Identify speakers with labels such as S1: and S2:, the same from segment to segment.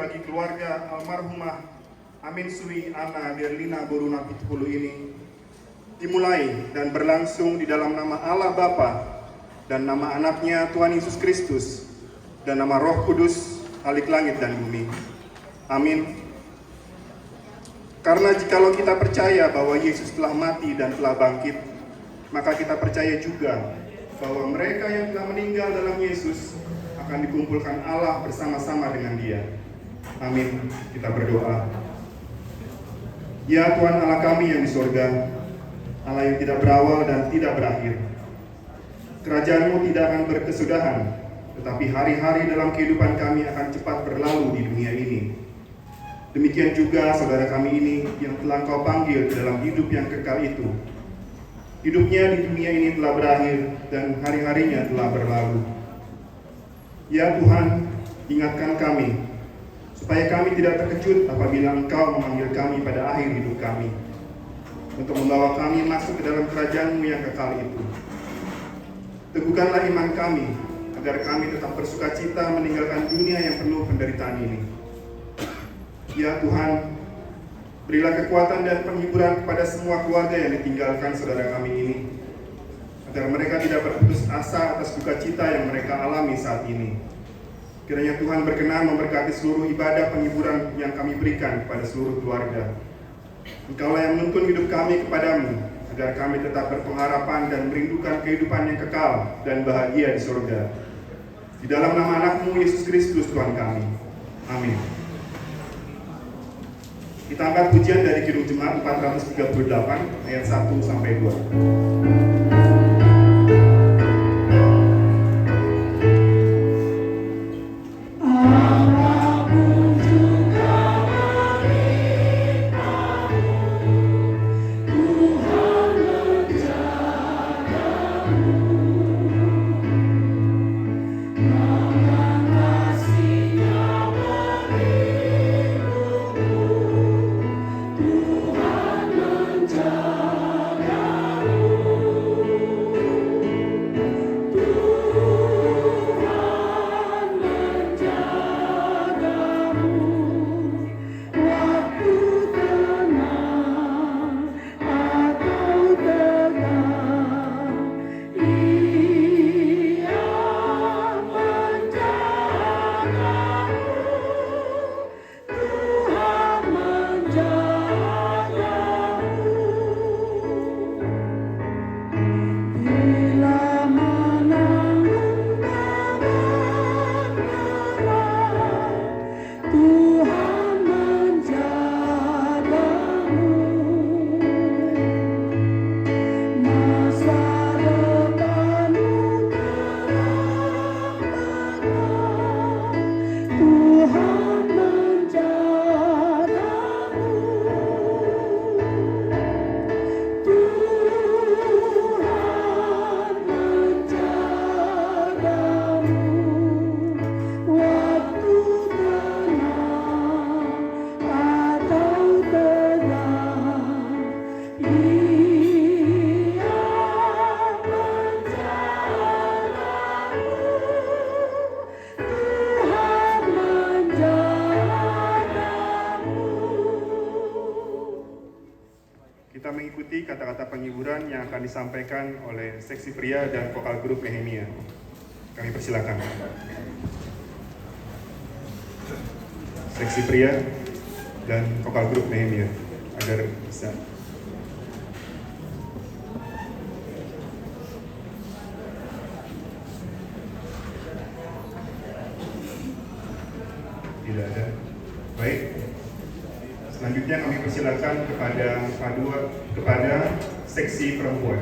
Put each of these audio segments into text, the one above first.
S1: bagi keluarga almarhumah Amin Sui Ana Derlina Boruna Pitupulu ini dimulai dan berlangsung di dalam nama Allah Bapa dan nama anaknya Tuhan Yesus Kristus dan nama Roh Kudus, Halik langit dan bumi. Amin. Karena jikalau kita percaya bahwa Yesus telah mati dan telah bangkit, maka kita percaya juga bahwa mereka yang telah meninggal dalam Yesus akan dikumpulkan Allah bersama-sama dengan Dia. Amin. Kita berdoa. Ya Tuhan Allah kami yang di surga, Allah yang tidak berawal dan tidak berakhir. Kerajaan-Mu tidak akan berkesudahan, tetapi hari-hari dalam kehidupan kami akan cepat berlalu di dunia ini. Demikian juga saudara kami ini yang telah Engkau panggil dalam hidup yang kekal itu. Hidupnya di dunia ini telah berakhir dan hari-harinya telah berlalu. Ya Tuhan, ingatkan kami, supaya kami tidak terkejut apabila Engkau memanggil kami pada akhir hidup kami, untuk membawa kami masuk ke dalam kerajaan-Mu yang kekal itu. Teguhkanlah iman kami, agar kami tetap bersukacita meninggalkan dunia yang penuh penderitaan ini. Ya Tuhan, berilah kekuatan dan penghiburan kepada semua keluarga yang ditinggalkan saudara kami ini, agar mereka tidak berputus asa atas duka cita yang mereka alami saat ini. Kiranya Tuhan berkenan memberkati seluruh ibadah penghiburan yang kami berikan kepada seluruh keluarga. Engkaulah yang menuntun hidup kami kepadamu, agar kami tetap berpengharapan dan merindukan kehidupan yang kekal dan bahagia di surga. Di dalam nama anak-Mu Yesus Kristus Tuhan kami. Amin. Kita angkat pujian dari Kidung Jemaat 438 ayat 1 sampai 2. Kita mengikuti kata-kata penghiburan yang akan disampaikan oleh seksi pria dan vokal grup Nehemia. Kami persilakan. Seksi pria dan vokal grup Nehemia agar bisa. Tidak ada. Baik. Selanjutnya kami persilakan kepada seksi perempuan.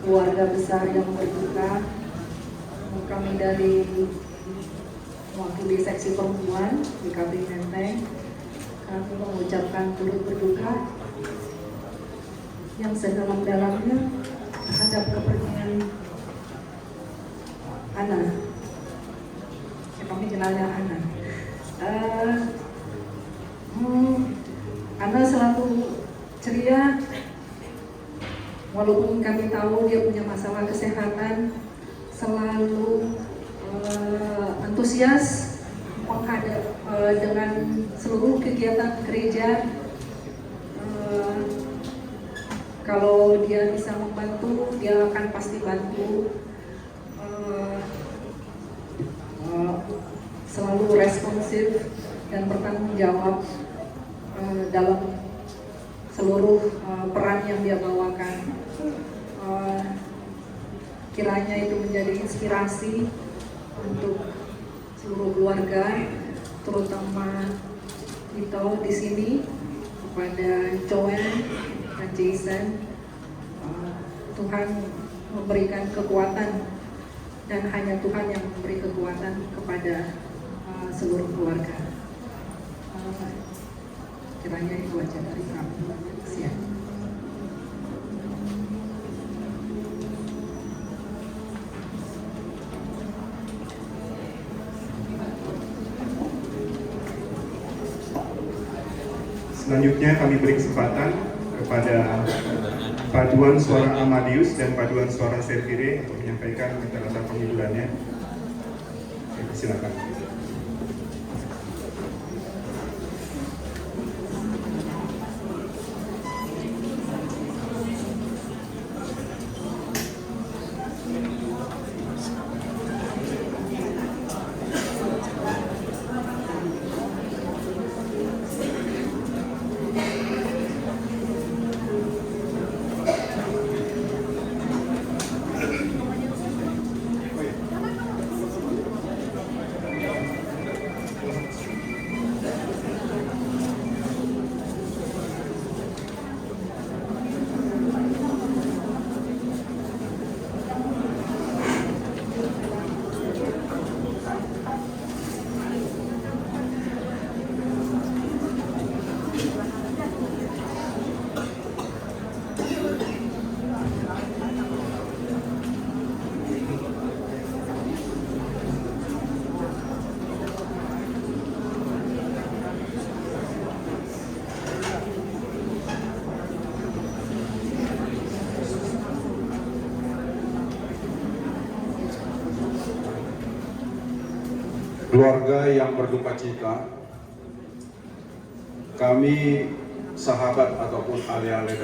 S2: Keluarga besar yang berduka, kami dari mewakili seksi perempuan di KPI Menteng, kami mengucapkan turut berduka yang sedalam-dalamnya terhadap kepergian Ana. Kami kenalnya Ana. Ana selalu ceria, walaupun kami tahu dia punya masalah kesehatan, selalu antusias menghadap dengan seluruh kegiatan gereja. Kalau dia bisa membantu, dia akan pasti bantu. Selalu responsif dan bertanggung jawab dalam seluruh peran yang dia bawakan. Kiranya itu menjadi inspirasi untuk seluruh keluarga, terutama kita di sini, kepada Joel dan Jason. Tuhan memberikan kekuatan, dan hanya Tuhan yang memberi kekuatan kepada seluruh keluarga. Kiranya itu aja dari kami. Siap.
S1: Selanjutnya kami beri kesempatan kepada paduan suara Amadeus dan paduan suara Servire untuk menyampaikan kata-kata penghiburannya. Silakan.
S3: Keluarga yang berduka cita, kami sahabat ataupun ale-ale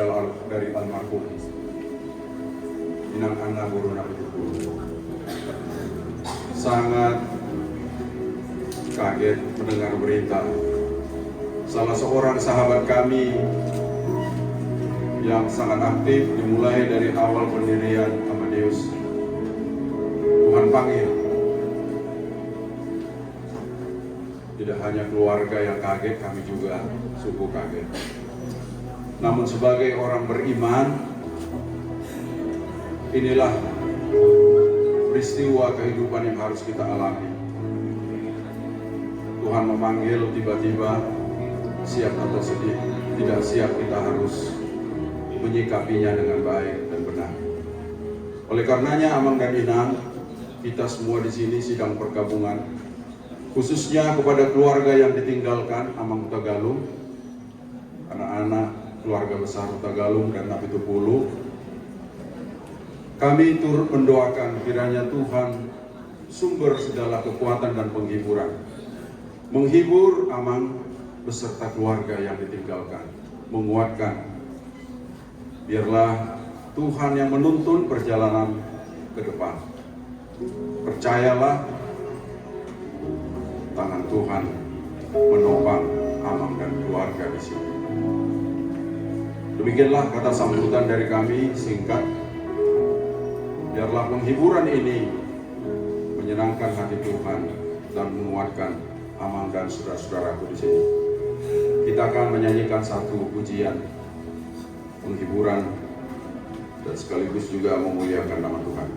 S3: dari almarhum Inang Ana Guru Nabi sangat kaget mendengar berita salah seorang sahabat kami yang sangat aktif dimulai dari awal pendirian Amadeus. Tuhan panggil. Tidak hanya keluarga yang kaget, kami juga suku kaget. Namun sebagai orang beriman, inilah peristiwa kehidupan yang harus kita alami. Tuhan memanggil tiba-tiba, siap atau sedih, tidak siap kita harus menyikapinya dengan baik dan benar. Oleh karenanya, Amang dan Inang, kita semua di sini sidang pergabungan, khususnya kepada keluarga yang ditinggalkan Amang Tagalung, anak-anak keluarga besar Tagalung dan Napi Tupulu, kami turut mendoakan kiranya Tuhan sumber segala kekuatan dan penghiburan menghibur Amang beserta keluarga yang ditinggalkan, menguatkan. Biarlah Tuhan yang menuntun perjalanan ke depan. Percayalah, tangan Tuhan menopang Amang dan keluarga di sini. Demikianlah kata sambutan dari kami singkat. Biarlah penghiburan ini menyenangkan hati Tuhan dan menguatkan Amang dan saudara-saudaraku di sini. Kita akan menyanyikan satu pujian penghiburan dan sekaligus juga memuliakan nama Tuhan.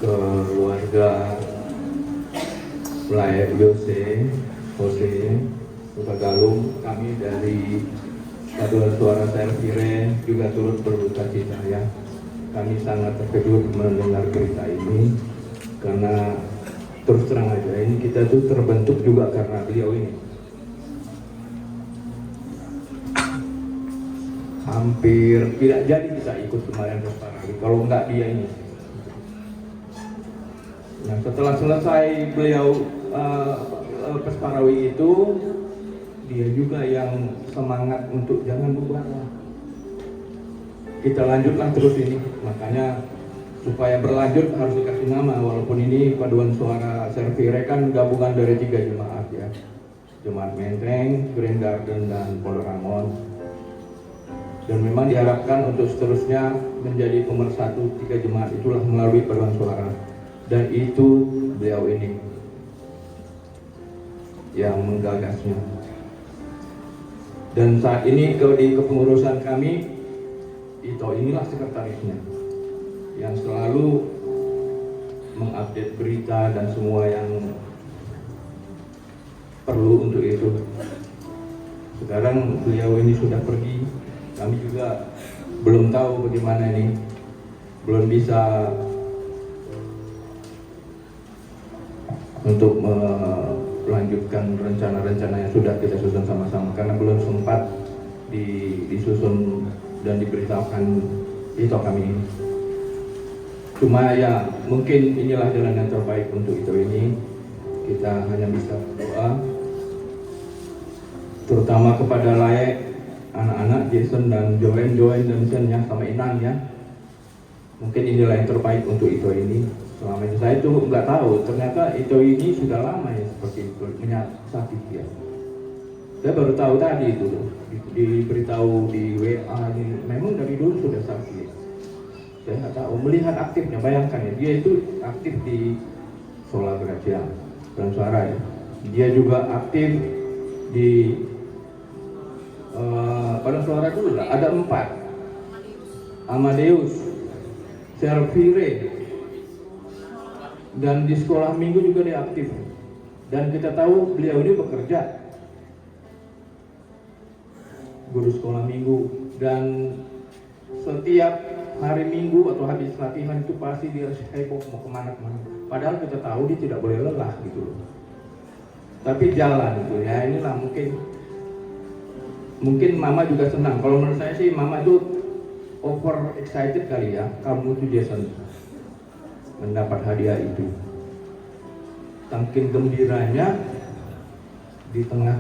S4: keluarga Pelayan Jose Suka Galung, kami dari Paduan Suara Servire juga turut berduka cita ya. Kami sangat terkejut mendengar berita ini karena terus terang aja ini kita tuh terbentuk juga karena beliau ini. Hampir tidak jadi kita ikut kemarin ke Parawi kalau nggak dia ini. Nah, setelah selesai beliau Pesparawi itu, dia juga yang semangat untuk jangan bubar lah. Kita lanjutlah terus ini, makanya supaya berlanjut harus dikasih nama, walaupun ini Paduan Suara Servire kan gabungan dari 3 jemaat ya. Jemaat Menteng, Green Garden, dan Pondok Rangon. Dan memang diharapkan untuk seterusnya menjadi pemersatu 3 jemaat itulah melalui Paduan Suara. Dan itu beliau ini yang menggagasnya. Dan saat ini di kepengurusan kami, itu inilah sekretarisnya yang selalu mengupdate berita dan semua yang perlu untuk itu. Sekarang beliau ini sudah pergi, kami juga belum tahu bagaimana ini, belum bisa untuk melanjutkan rencana-rencana yang sudah kita susun sama-sama karena belum sempat disusun dan diberitahukan itu kami ini. Cuma ya mungkin inilah jalan yang terbaik untuk itu ini. Kita hanya bisa berdoa terutama kepada Laek, anak-anak Jason dan Joen dan Sen ya, sama Inang ya. Mungkin inilah yang terbaik untuk itu ini. Selama itu saya tuh nggak tahu, ternyata itu ini sudah lama ya seperti itu, sakit ya. Saya baru tahu tadi itu, diberitahu di WA ini, memang dari dulu sudah sakit. Saya nggak tahu, melihat aktifnya, bayangkan ya, dia itu aktif di Sola Gracia, Paduan Suara ya. Dia juga aktif di Paduan Suara dulu lah, ada 4, Amadeus, Servire, dan di sekolah minggu juga dia aktif. Dan kita tahu beliau ini bekerja guru sekolah minggu, dan setiap hari minggu atau habis latihan itu pasti dia heboh mau kemana-mana. Padahal kita tahu dia tidak boleh lelah gitu loh. Tapi jalan gitu ya, inilah mungkin mama juga senang. Kalau menurut saya sih mama itu over excited kali ya, kamu tuh Jason mendapat hadiah itu. Saking gembiranya di tengah,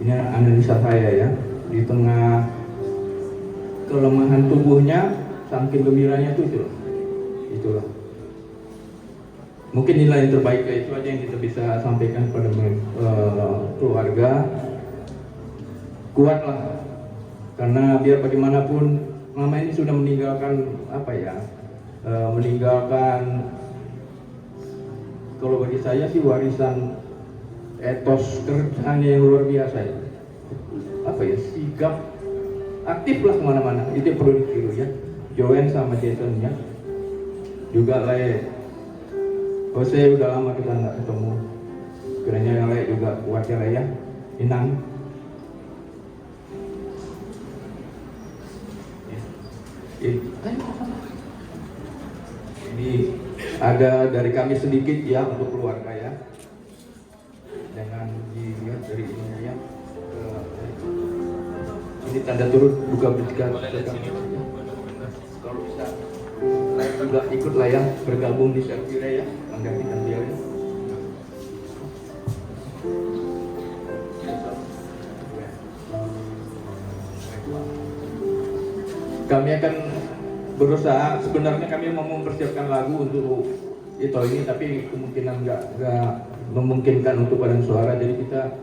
S4: ini analisa saya ya, di tengah kelemahan tubuhnya, saking gembiranya itu itulah. Mungkin inilah yang terbaik, itu aja yang kita bisa sampaikan pada keluarga. Kuatlah, karena biar bagaimanapun mama ini sudah meninggalkan meninggalkan, kalau bagi saya sih warisan etos kerjaan yang luar biasa ya. Sigap, aktif lah kemana-mana, itu perlu ditiru ya. Joen sama Jason ya, juga Le Jose udah lama kita nggak ketemu, kiranya yang Le juga kuat ya Le ya. Inang ini ada dari kami sedikit ya untuk keluarga ya, jangan dilihat dari ininya ya. Ini tanda turut duka bertiga ya. Kalau bisa lain juga ikut lah ya, bergabung di Servire ya, menggantikan beliau ya. Kami akan berusaha, sebenarnya kami mau mempersiapkan lagu untuk itu ini, tapi kemungkinan nggak memungkinkan untuk Paduan Suara, jadi kita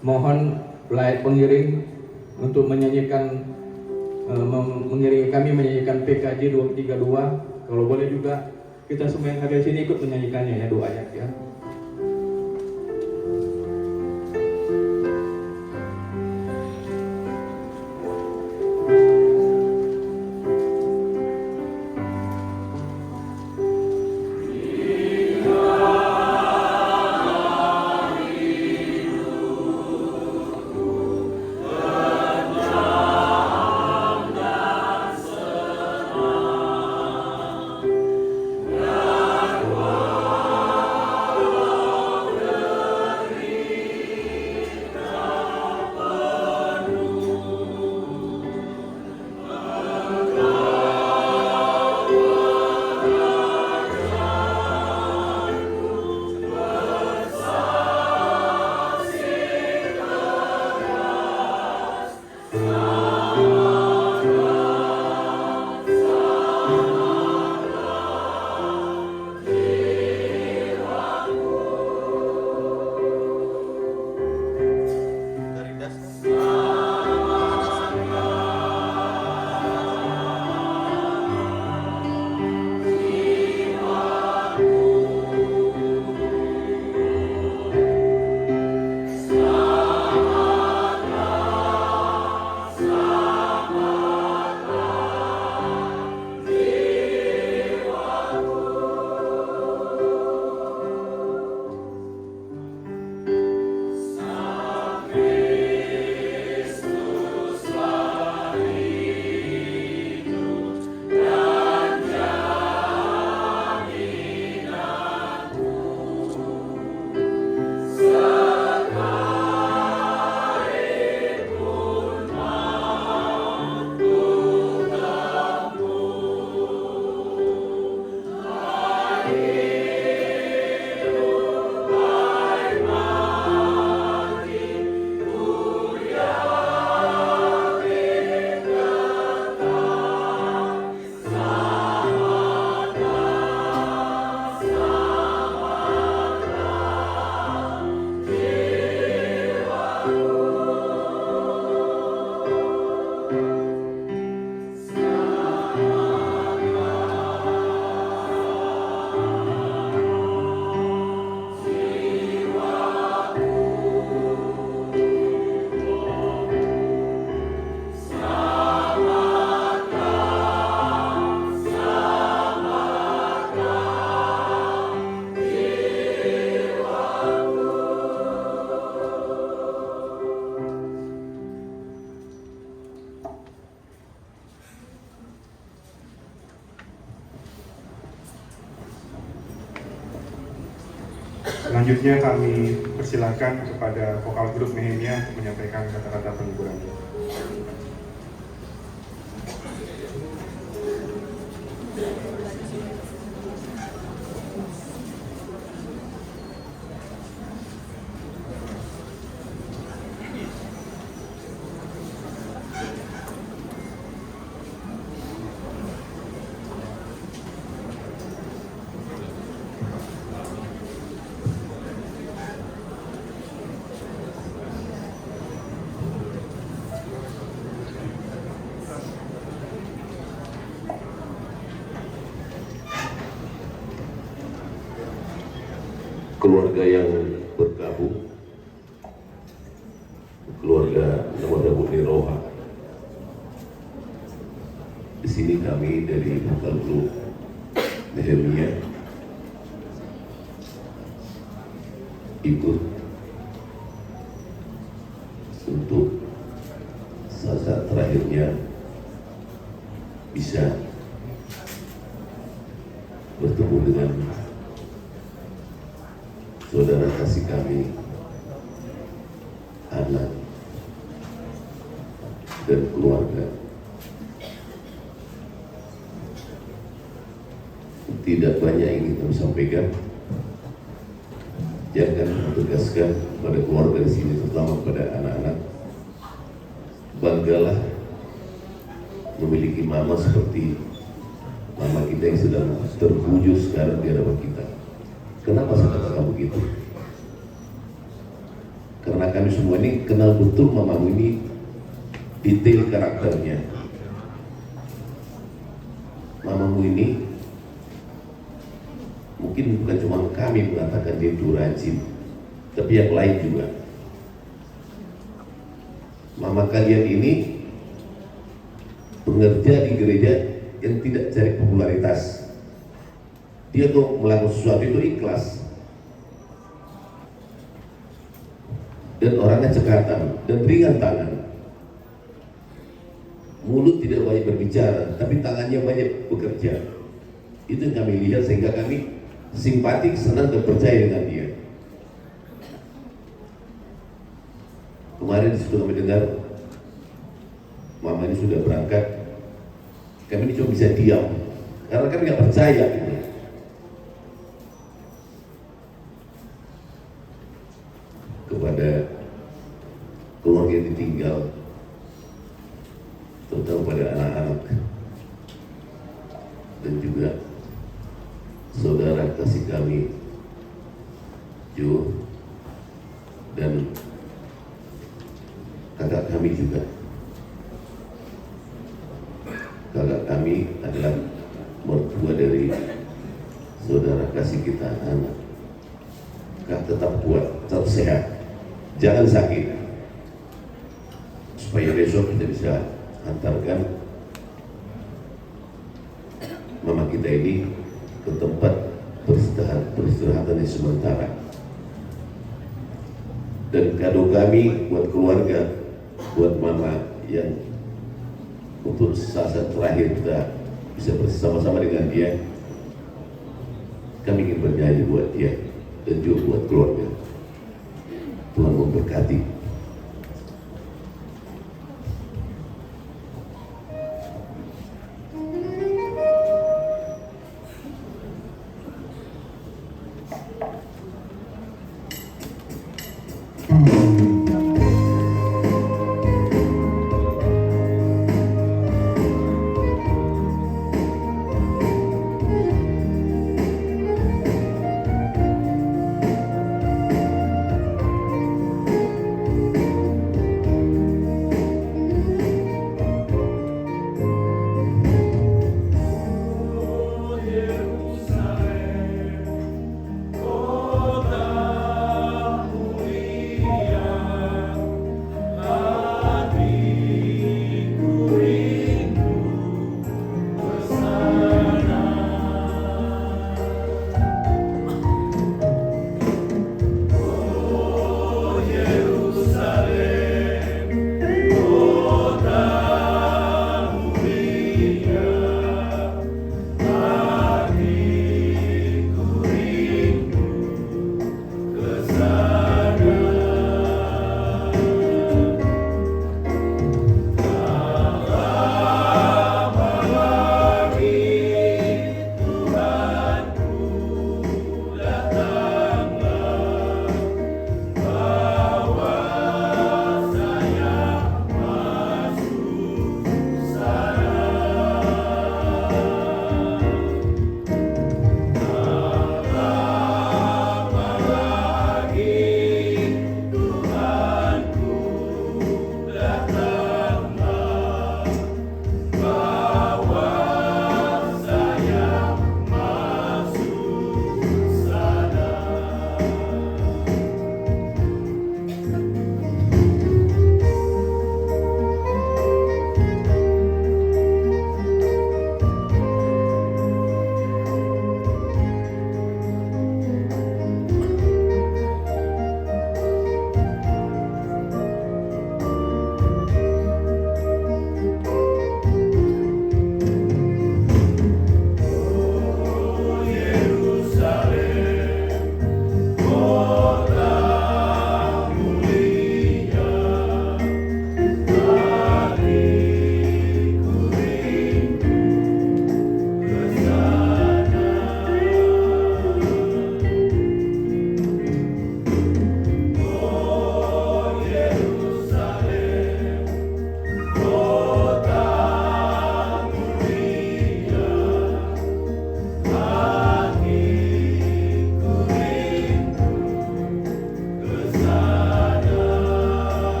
S4: mohon layak pengiring untuk menyanyikan, mengiringi kami menyanyikan PKJ 232. Kalau boleh juga kita semua yang ada di sini ikut menyanyikannya ya, 2 ayat ya.
S1: Selanjutnya kami persilakan kepada vokal grup Nehemia untuk menyampaikan kata-kata penghiburan.
S5: Keluarga yang bergabung, keluarga Namada Bukti Roha. Di sini kami dari vokal grup Nehemia ikut untuk saat terakhirnya bisa bertemu dengan saudara kasih kami, anak dan keluarga. Tidak banyak yang ingin kami sampaikan. Jangan menegaskan kepada keluarga di sini, terutama kepada anak-anak. Banggalah memiliki mama seperti mama kita yang sedang terwujud sekarang di hadapan kita. Kenapa saya katakan begitu? Karena kami semua ini kenal betul mamamu ini, detail karakternya. Mamamu ini mungkin bukan cuma kami mengatakan dia itu rajin, tapi yang lain juga. Mama kalian ini bekerja di gereja yang tidak cari popularitas. Dia tuh melakukan sesuatu itu ikhlas, dan orangnya cekatan dan ringan tangan. Mulut tidak banyak berbicara, tapi tangannya banyak bekerja. Itu yang kami lihat sehingga kami simpatik, senang dan percaya dengan dia. Kemarin di situ kami dengar mama ini sudah berangkat. Kami ini cuma bisa diam karena kami nggak percaya gitu. Kepada keluarga yang ditinggal, terutama pada anak-anak dan juga saudara kasih kami Jo dan kakak kami juga. Kakak kami adalah mertua dari saudara kasih kita, anak. Kak, tetap kuat, tetap sehat, jangan sakit, supaya besok kita bisa antarkan mama kita ini ke tempat peristirahatan yang sementara. Dan kado kami buat keluarga, buat mama yang untuk saat terakhir kita bisa bersama-sama dengan dia, kami ingin bernyanyi buat dia dan juga buat keluarga. Tuhan memberkati.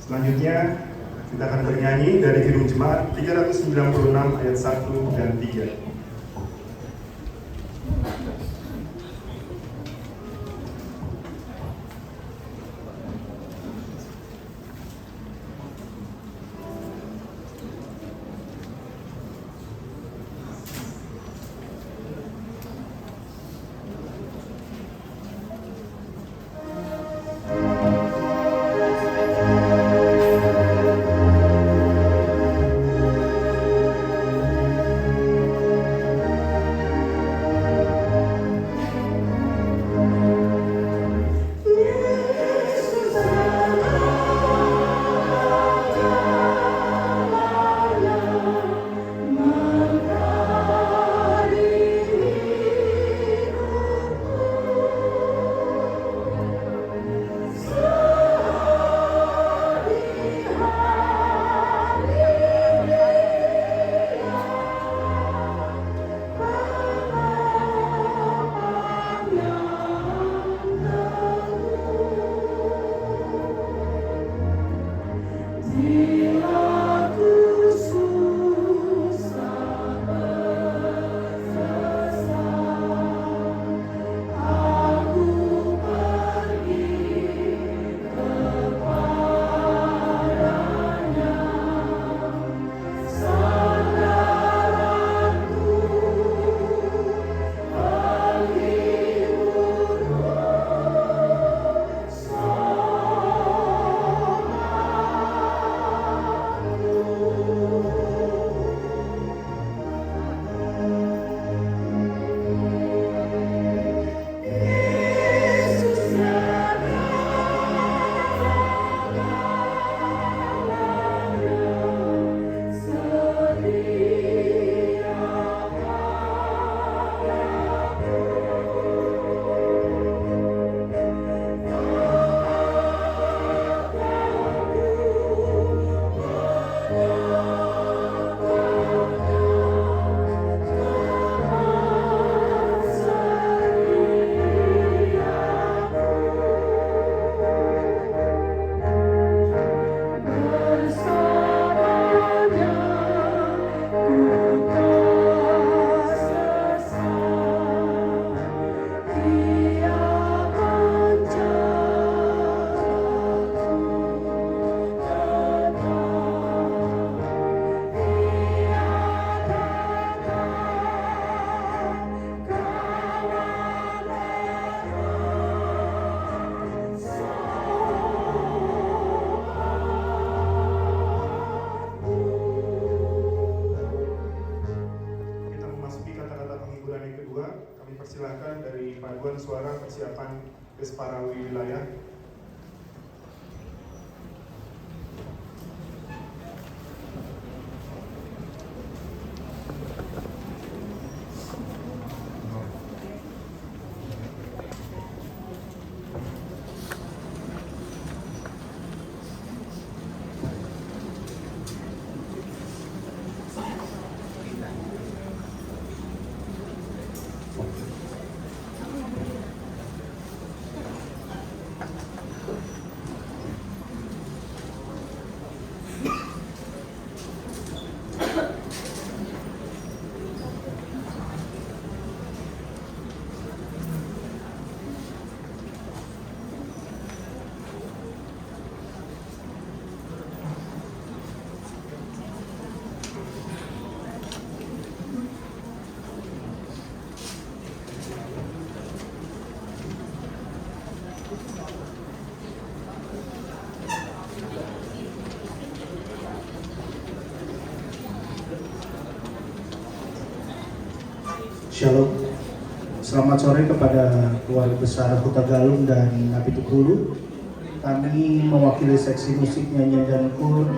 S1: Selanjutnya kita akan bernyanyi dari Kidung Jemaat 396 ayat 1 dan 3. Persilahkan dari paduan suara persiapan Besparawi wilayah.
S6: Shalom, selamat sore kepada keluarga besar Huta Galung dan Napi Tukulu. Kami mewakili seksi musik, nyanyian dan kur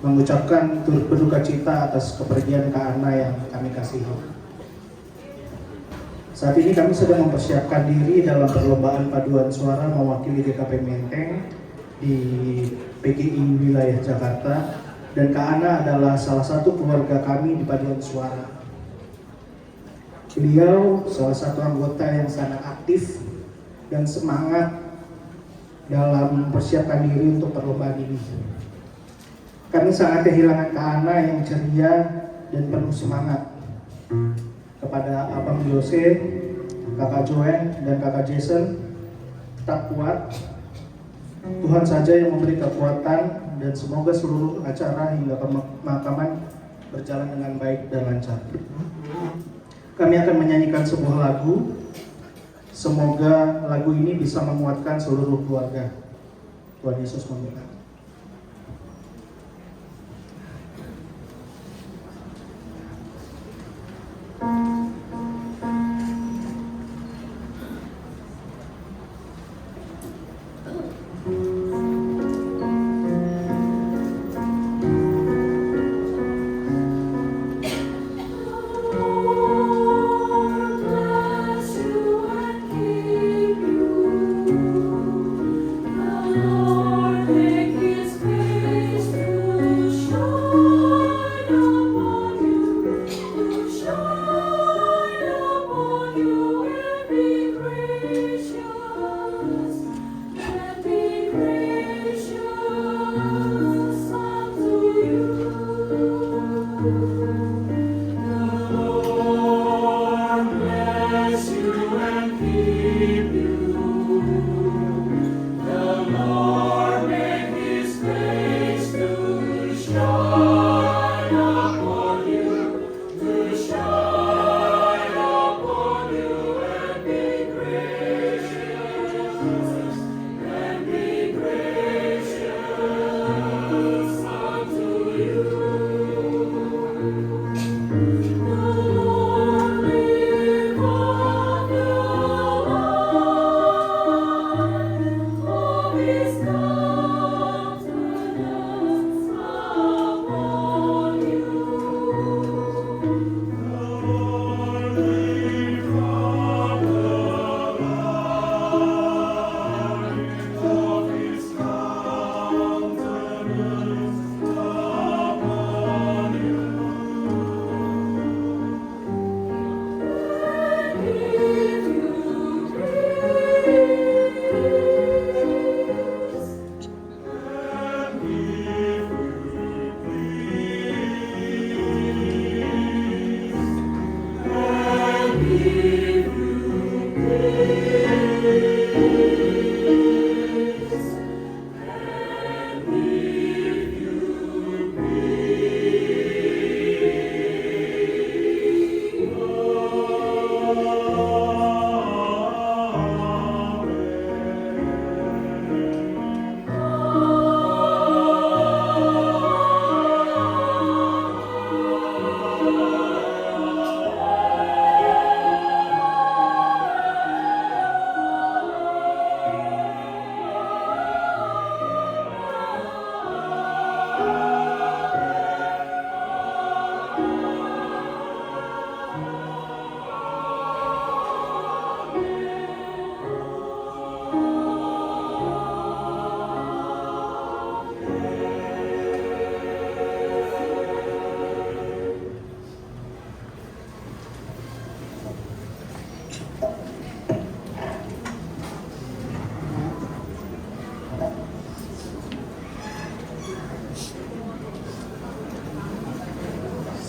S6: mengucapkan turut berduka cita atas kepergian Kak Ana yang kami kasihi. Saat ini kami sedang mempersiapkan diri dalam perlombaan paduan suara mewakili DKP Menteng di PGI wilayah Jakarta, dan Kak Ana adalah salah satu keluarga kami di paduan suara. Beliau salah satu anggota yang sangat aktif dan semangat dalam mempersiapkan diri untuk perlombaan ini. Kami sangat kehilangan Kak Ana yang ceria dan penuh semangat. Kepada Abang Jose, Kakak Joen, dan Kakak Jason, tetap kuat. Tuhan saja yang memberi kekuatan, dan semoga seluruh acara hingga pemakaman berjalan dengan baik dan lancar. Kami akan menyanyikan sebuah lagu. Semoga lagu ini bisa menguatkan seluruh keluarga. Tuhan Yesus memberkati.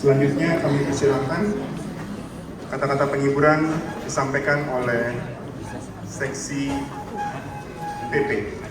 S1: Selanjutnya kami persilakan kata-kata penghiburan disampaikan oleh seksi PP.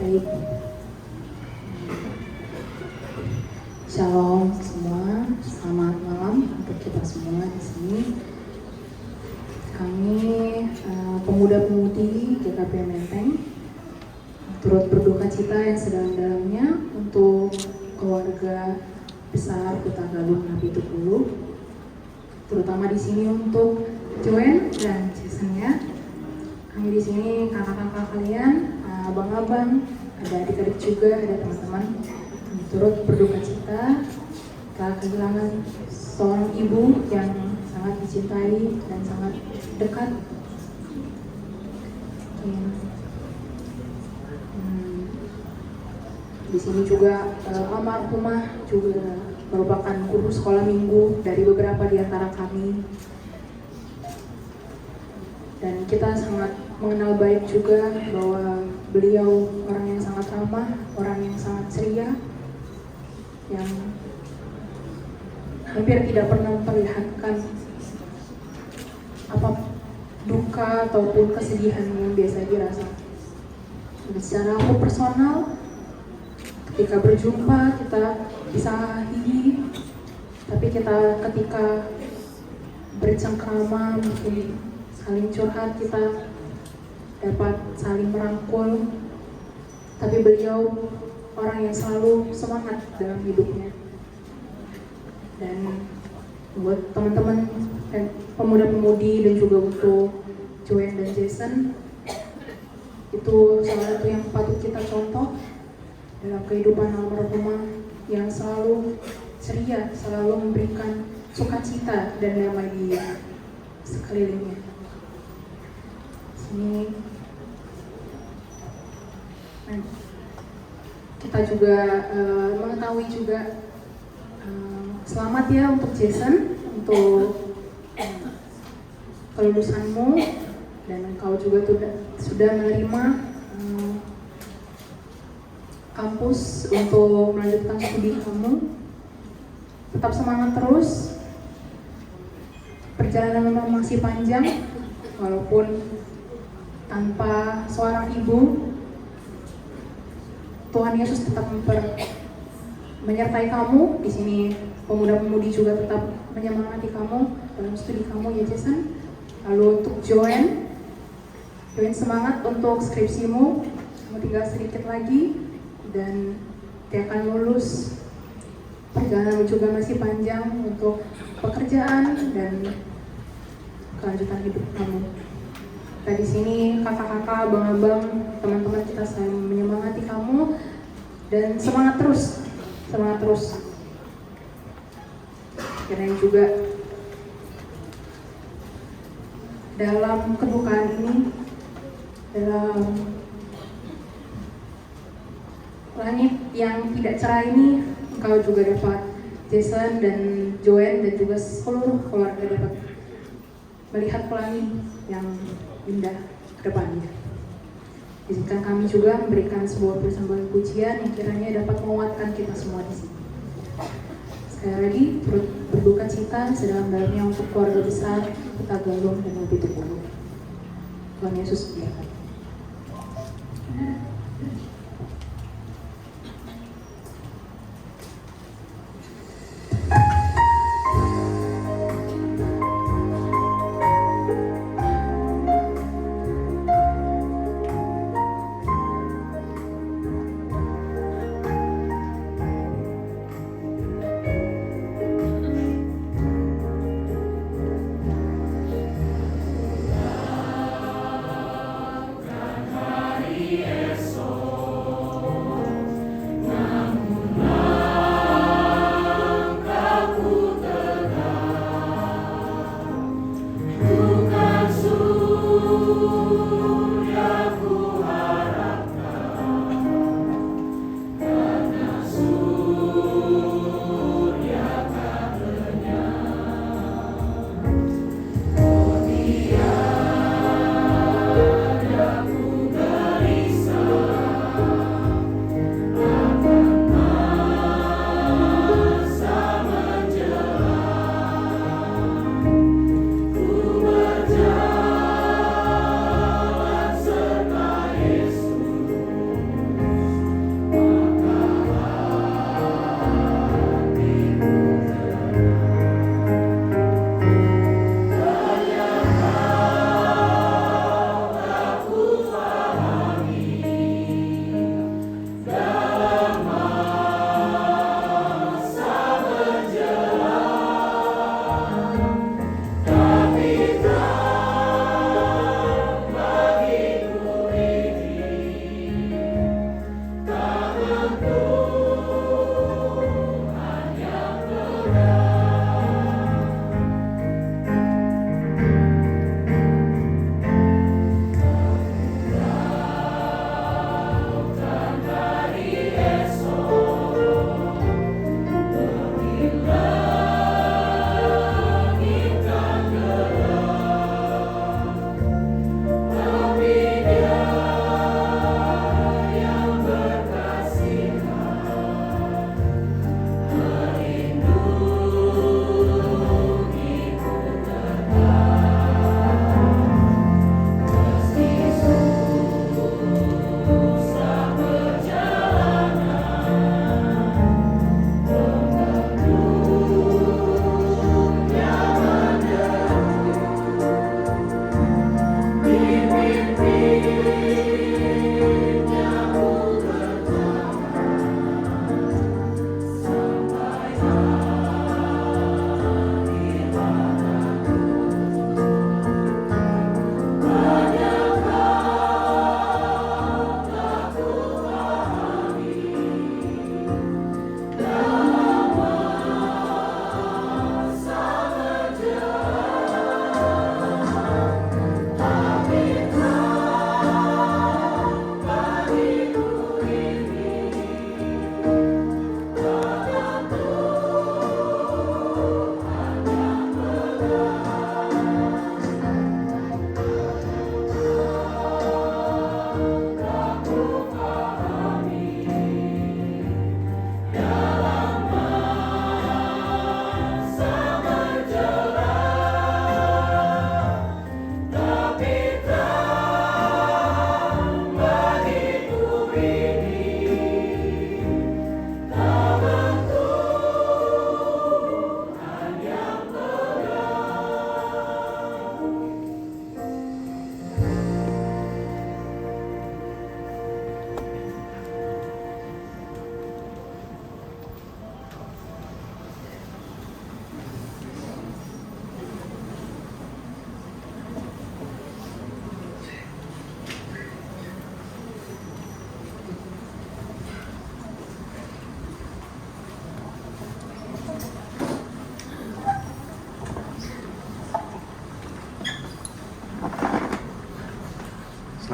S2: Baik. Shalom semua, selamat malam untuk kita semua di sini. Kami pemuda-pemudi GKP Menteng turut berduka cita yang sedalam-dalamnya untuk keluarga besar Kota Galung Napi Tukulu, terutama di sini untuk Joen dan Jason-nya. Kami di sini kakak-kakak kalian, abang-abang, ada adik-adik juga, ada teman-teman. Kami turut berduka cita telah kehilangan seorang ibu yang sangat dicintai dan sangat dekat. Di sini juga almarhumah juga merupakan guru sekolah minggu dari beberapa di antara kami. Dan kita sangat mengenal baik juga bahwa beliau orang yang sangat ramah, orang yang sangat ceria, yang hampir tidak pernah memperlihatkan apa duka ataupun kesedihan yang biasa dirasa. Secara aku personal, ketika berjumpa kita bisa hihi, tapi kita ketika bercengkrama mungkin saling curhat, kita dapat saling merangkul. Tapi beliau orang yang selalu semangat dalam hidupnya. Dan buat teman-teman dan pemuda-pemudi dan juga untuk Joen dan Jason, itu salah satu yang patut kita contoh dalam kehidupan almarhumah, yang selalu ceria, selalu memberikan sukacita dan damai di sekelilingnya. Sini kita juga mengetahui juga selamat ya untuk Jason, untuk kelulusanmu, dan engkau juga sudah menerima kampus untuk melanjutkan studi kamu. Tetap semangat terus, perjalanan memang masih panjang, walaupun tanpa seorang ibu, Tuhan Yesus tetap menyertai kamu. Di sini pemuda-pemudi juga tetap menyemangati kamu dalam studi kamu ya Jason. Lalu untuk Joen semangat untuk skripsimu, kamu tinggal sedikit lagi dan dia akan lulus. Perjalanan juga masih panjang untuk pekerjaan dan kelanjutan hidup kamu. Kita di sini kakak-kakak, abang-abang, teman-teman kita saling menyemangati kamu dan semangat terus, semangat terus. Kiranya juga dalam kedukaan ini, dalam langit yang tidak cerah ini, engkau juga dapat Jason dan Joen dan juga seluruh keluarga dapat melihat pelangi yang indah ke depannya. Izinkan kami juga memberikan sebuah persembahan pujian yang kiranya dapat menguatkan kita semua di sini. Sekali lagi turut berduka cita sedalam-dalamnya untuk keluarga besar Kota Galung dan Napi Tukulu. Tuhan Yesus memberkati.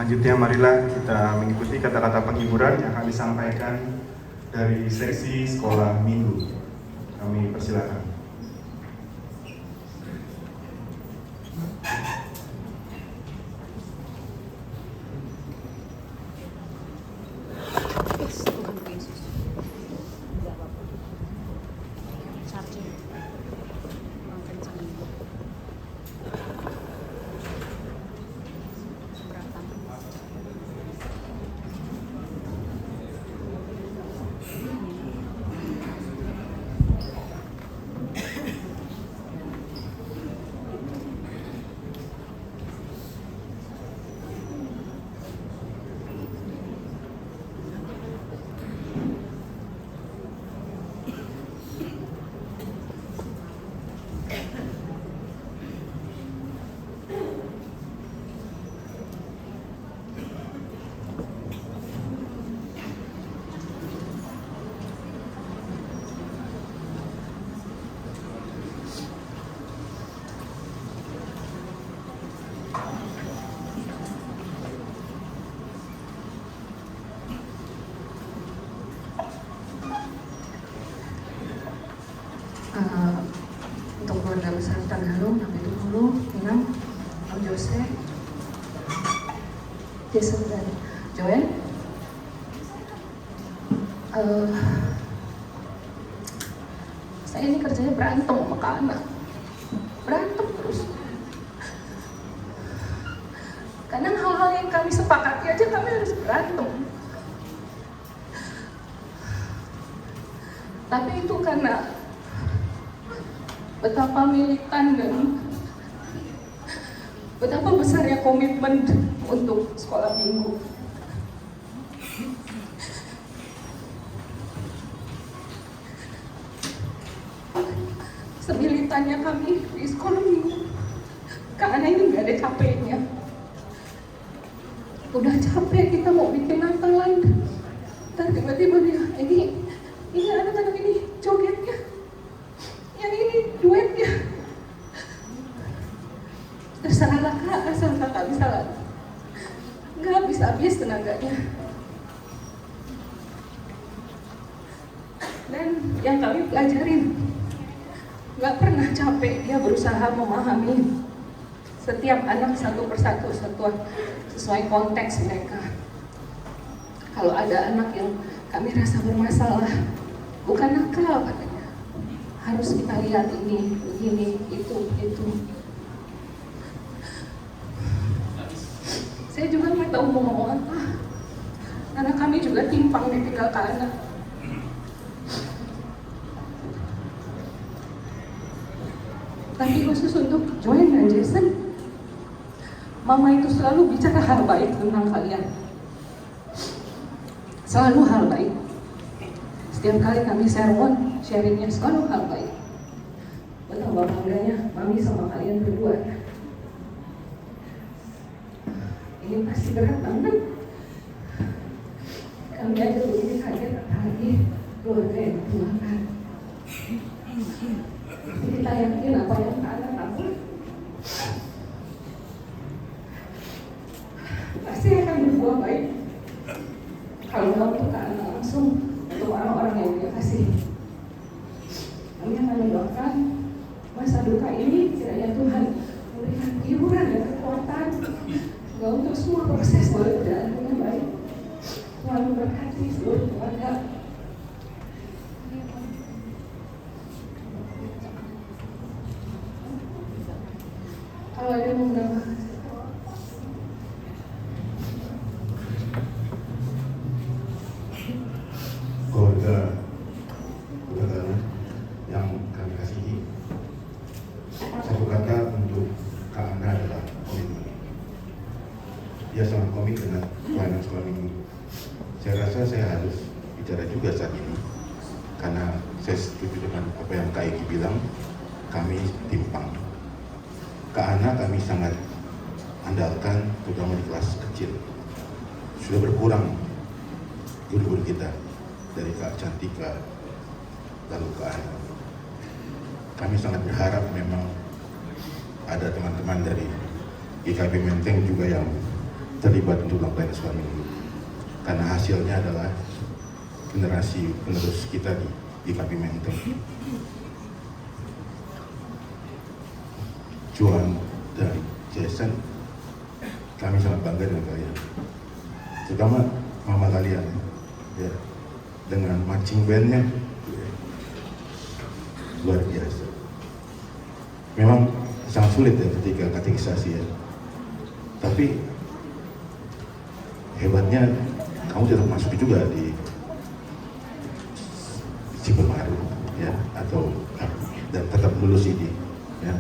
S1: Selanjutnya marilah kita mengikuti kata-kata penghiburan yang akan disampaikan dari sesi sekolah minggu. Kami persilakan.
S2: Untuk keluarga besar Tagalog, Nabi Tukulu, Inang, Om Jose, Jason dan Joel. Saya ini kerjanya berantem sama Kak Ana, berantem terus. Kadang hal-hal yang kami sepakati aja kami harus berantem. Tapi itu karena betapa militan dan betapa besarnya komitmen untuk sekolah minggu. Semilitannya kami di sekolah minggu, karena ini nggak ada capeknya. Udah capek kita mau bikin Natalan, dan tiba-tiba dia, ini anak-anak ini jogetnya, yang ini duetnya. Terserahlah Kak, asal Kakak bisa lah. Nggak habis-habis tenaganya. Dan yang kami pelajarin, nggak pernah capek dia berusaha memahami setiap anak satu persatu sesuai konteks mereka. Kalau ada anak yang kami rasa bermasalah, bukan nakal katanya, harus kita lihat ini, begini, itu. Saya juga nggak tahu mau ngomong apa, karena kami juga timpang ditinggal ke anak. Tapi khusus untuk Joen dan Jason, Mama itu selalu bicara hal baik tentang kalian. Selalu hal baik. Setiap kali kami sermon, sharingnya selalu hal baik. Betapa bangganya Mami sama kalian berdua. Ini pasti berat banget. Kami aja begini kaget apalagi keluarga yang bertuakan. Kita yakin apa yang anak kamu pasti akan berbuah baik kalau kamu ke anak langsung untuk orang-orang yang dia kasih. Kami akan mendoakan masa duka ini, kiranya Tuhan memberikan hiburan dan kekuatan sehingga untuk semua proses boleh berjalan dengan baik. Tuhan memberkati seluruh keluarga. Kalau ada yang mau menambahkan,
S7: keluarga Tagalog yang kami kasihi, satu kata untuk Kak Ana adalah komitmen. Dia sangat komit dengan pelayanan sekolah minggu. Saya rasa saya harus bicara juga saat ini, karena saya setuju dengan apa yang Kak Egi bilang, kami timpang. Kak Ana kami sangat andalkan, terutama di kelas kecil. Sudah berkurang guru-guru kita, dari Kak Cantika lalu Kak Ana. Kami sangat berharap memang ada teman-teman dari IKP Menteng juga yang terlibat untuk melakukan sekolah minggu. Karena hasilnya adalah generasi penerus kita di KP Menteng. Juan dan Jason, kami sangat bangga dengan kalian, terutama mama kalian ya, dengan marching bandnya luar biasa. Memang sangat sulit ya ketika katekisasi ya, tapi hebatnya kamu tetap masuk juga di Cibermaru ya, atau dan tetap lulus ini ya.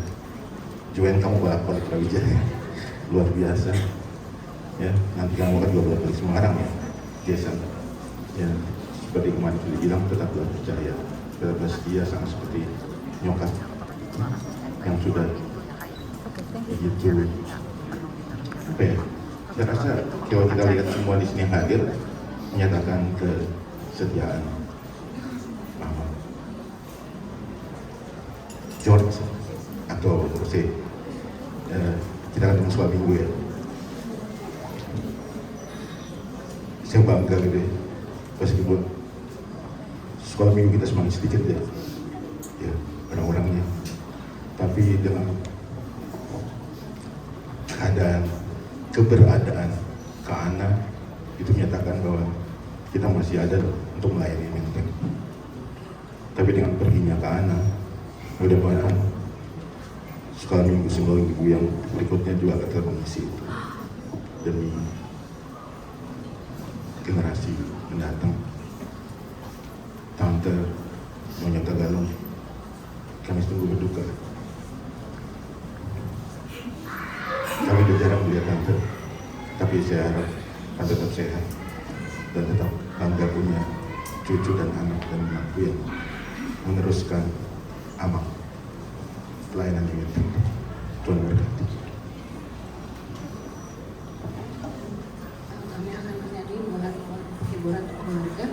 S7: Join kamu balik Brawijaya luar biasa ya. Nanti kamu akan juga balik Semarang ya, Jason ya. Seperti kemarin sudah bilang, tetap percaya, tetap setia, sama seperti nyokap yang sudah begitu apa ya. Saya rasa kalau kita lihat semua di sini yang hadir menyatakan kesetiaan. Mama George atau Jose, kita akan ketemu sekolah minggu ya. Saya bangga gitu ya, meskipun sekolah minggu kita semakin sedikit ya orang-orangnya, tapi dengan keberadaan Kak Ana itu menyatakan bahwa kita masih ada untuk melayani Menteng. Tapi dengan perginya Kak Ana, mudah-mudahan sekolah minggu yang berikutnya juga akan termengisi itu demi generasi mendatang. Tante Nyonya Tagalong, kami sungguh berduka. Kami udah jarang melihat Tante, tapi saya harap Tante tetap sehat dan tetap bangga punya cucu dan anak dan menantu yang meneruskan amal pelayanan ini. Tuhan berkati.
S2: Kami akan menjadi hiburan untuk keluarga.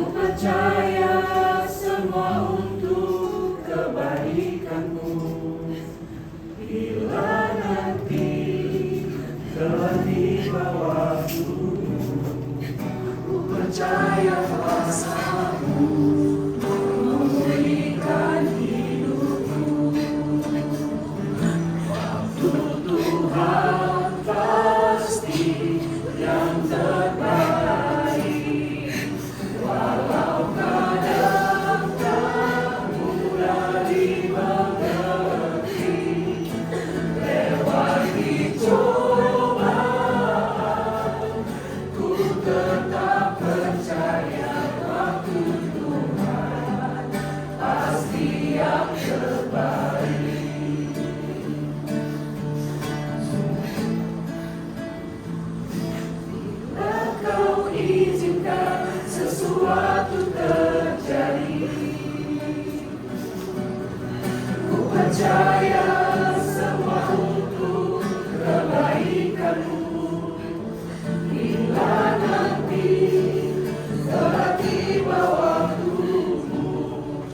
S8: Percaya semua untuk kebaikanmu. Bila nanti telah tiba waktumu, ku percaya kuasa-Mu memulihkan hidupmu. Waktu Tuhan pasti yang terbaik. Percaya semua untuk kebaikanmu. Bila nanti telah tiba waktumu,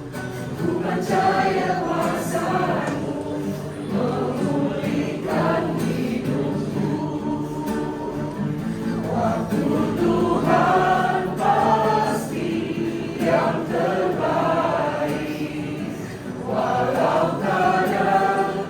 S8: ku percaya kuasa-Mu memulihkan hidupmu. Waktu Tuhan pasti yang terbaik. Walau kadang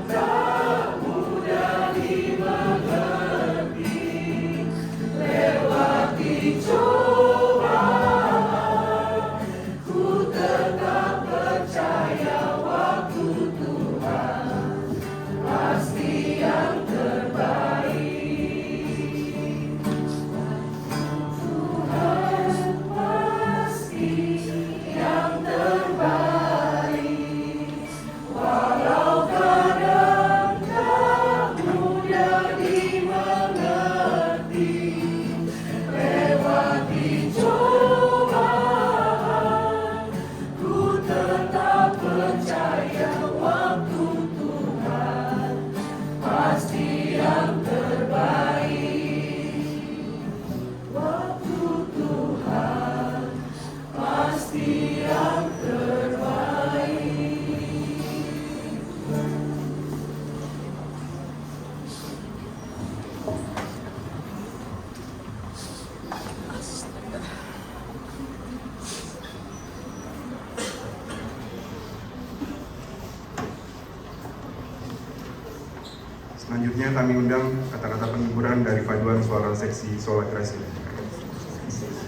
S1: Selanjutnya kami undang kata-kata penghiburan dari paduan suara seksi Sola Grasi.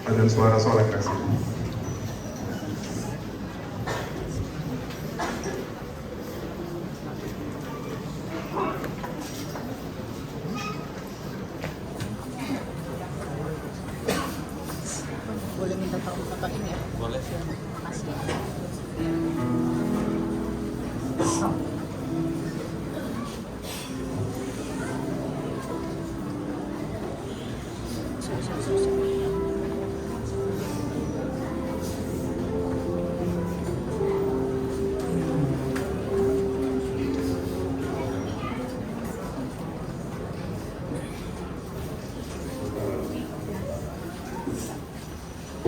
S1: Paduan suara Sola Grasi.
S9: Boleh minta tolong foto ini ya? Boleh. Makasih ya.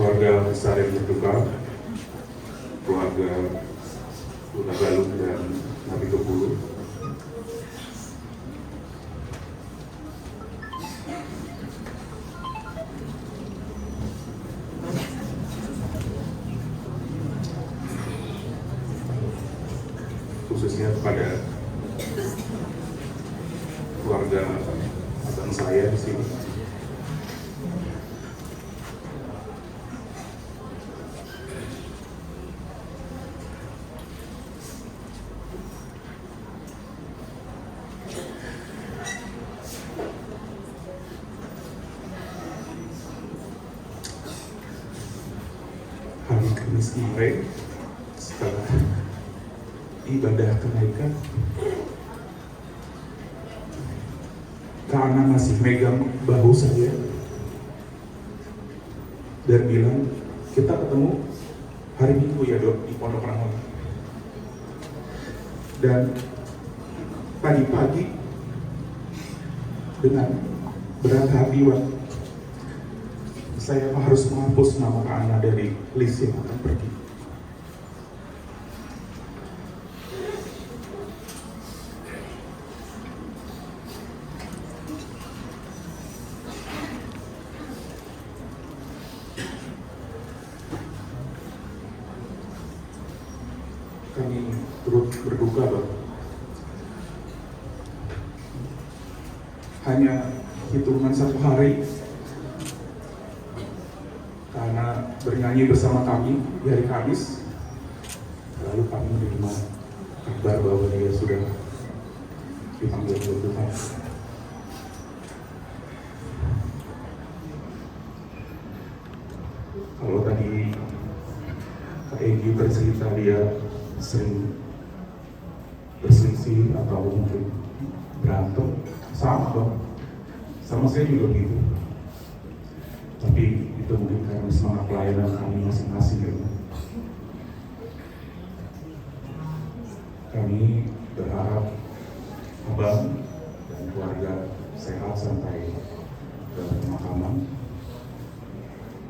S3: Keluarga besar yang berduka, keluarga Huta Galung dan Nabi Kepulu, khususnya kepada keluarga abang saya di sini. Hari Kamis kemarin setelah ibadah kenaikan, karena masih megang bahu saya dan bilang kita ketemu hari Minggu ya Dok di Pondok Rangon. Dan pagi-pagi dengan berat hati saya harus menghapus nama Kak Ana dari list yang akan pergi. Kami turut berduka, Bang. Hanya hitungan 1 hari karena bernyanyi bersama kami di hari Kamis, lalu kami menerima kabar bahwa dia sudah dipanggil oleh Tuhan. Kalau tadi Kak Egy bercerita dia sering berselisih atau mungkin berantem, sama dong, sama saya juga gitu. Tapi itu mungkin karena semangat pelayanan kami masing-masing ya. Kami berharap abang dan keluarga sehat sampai ke pemakaman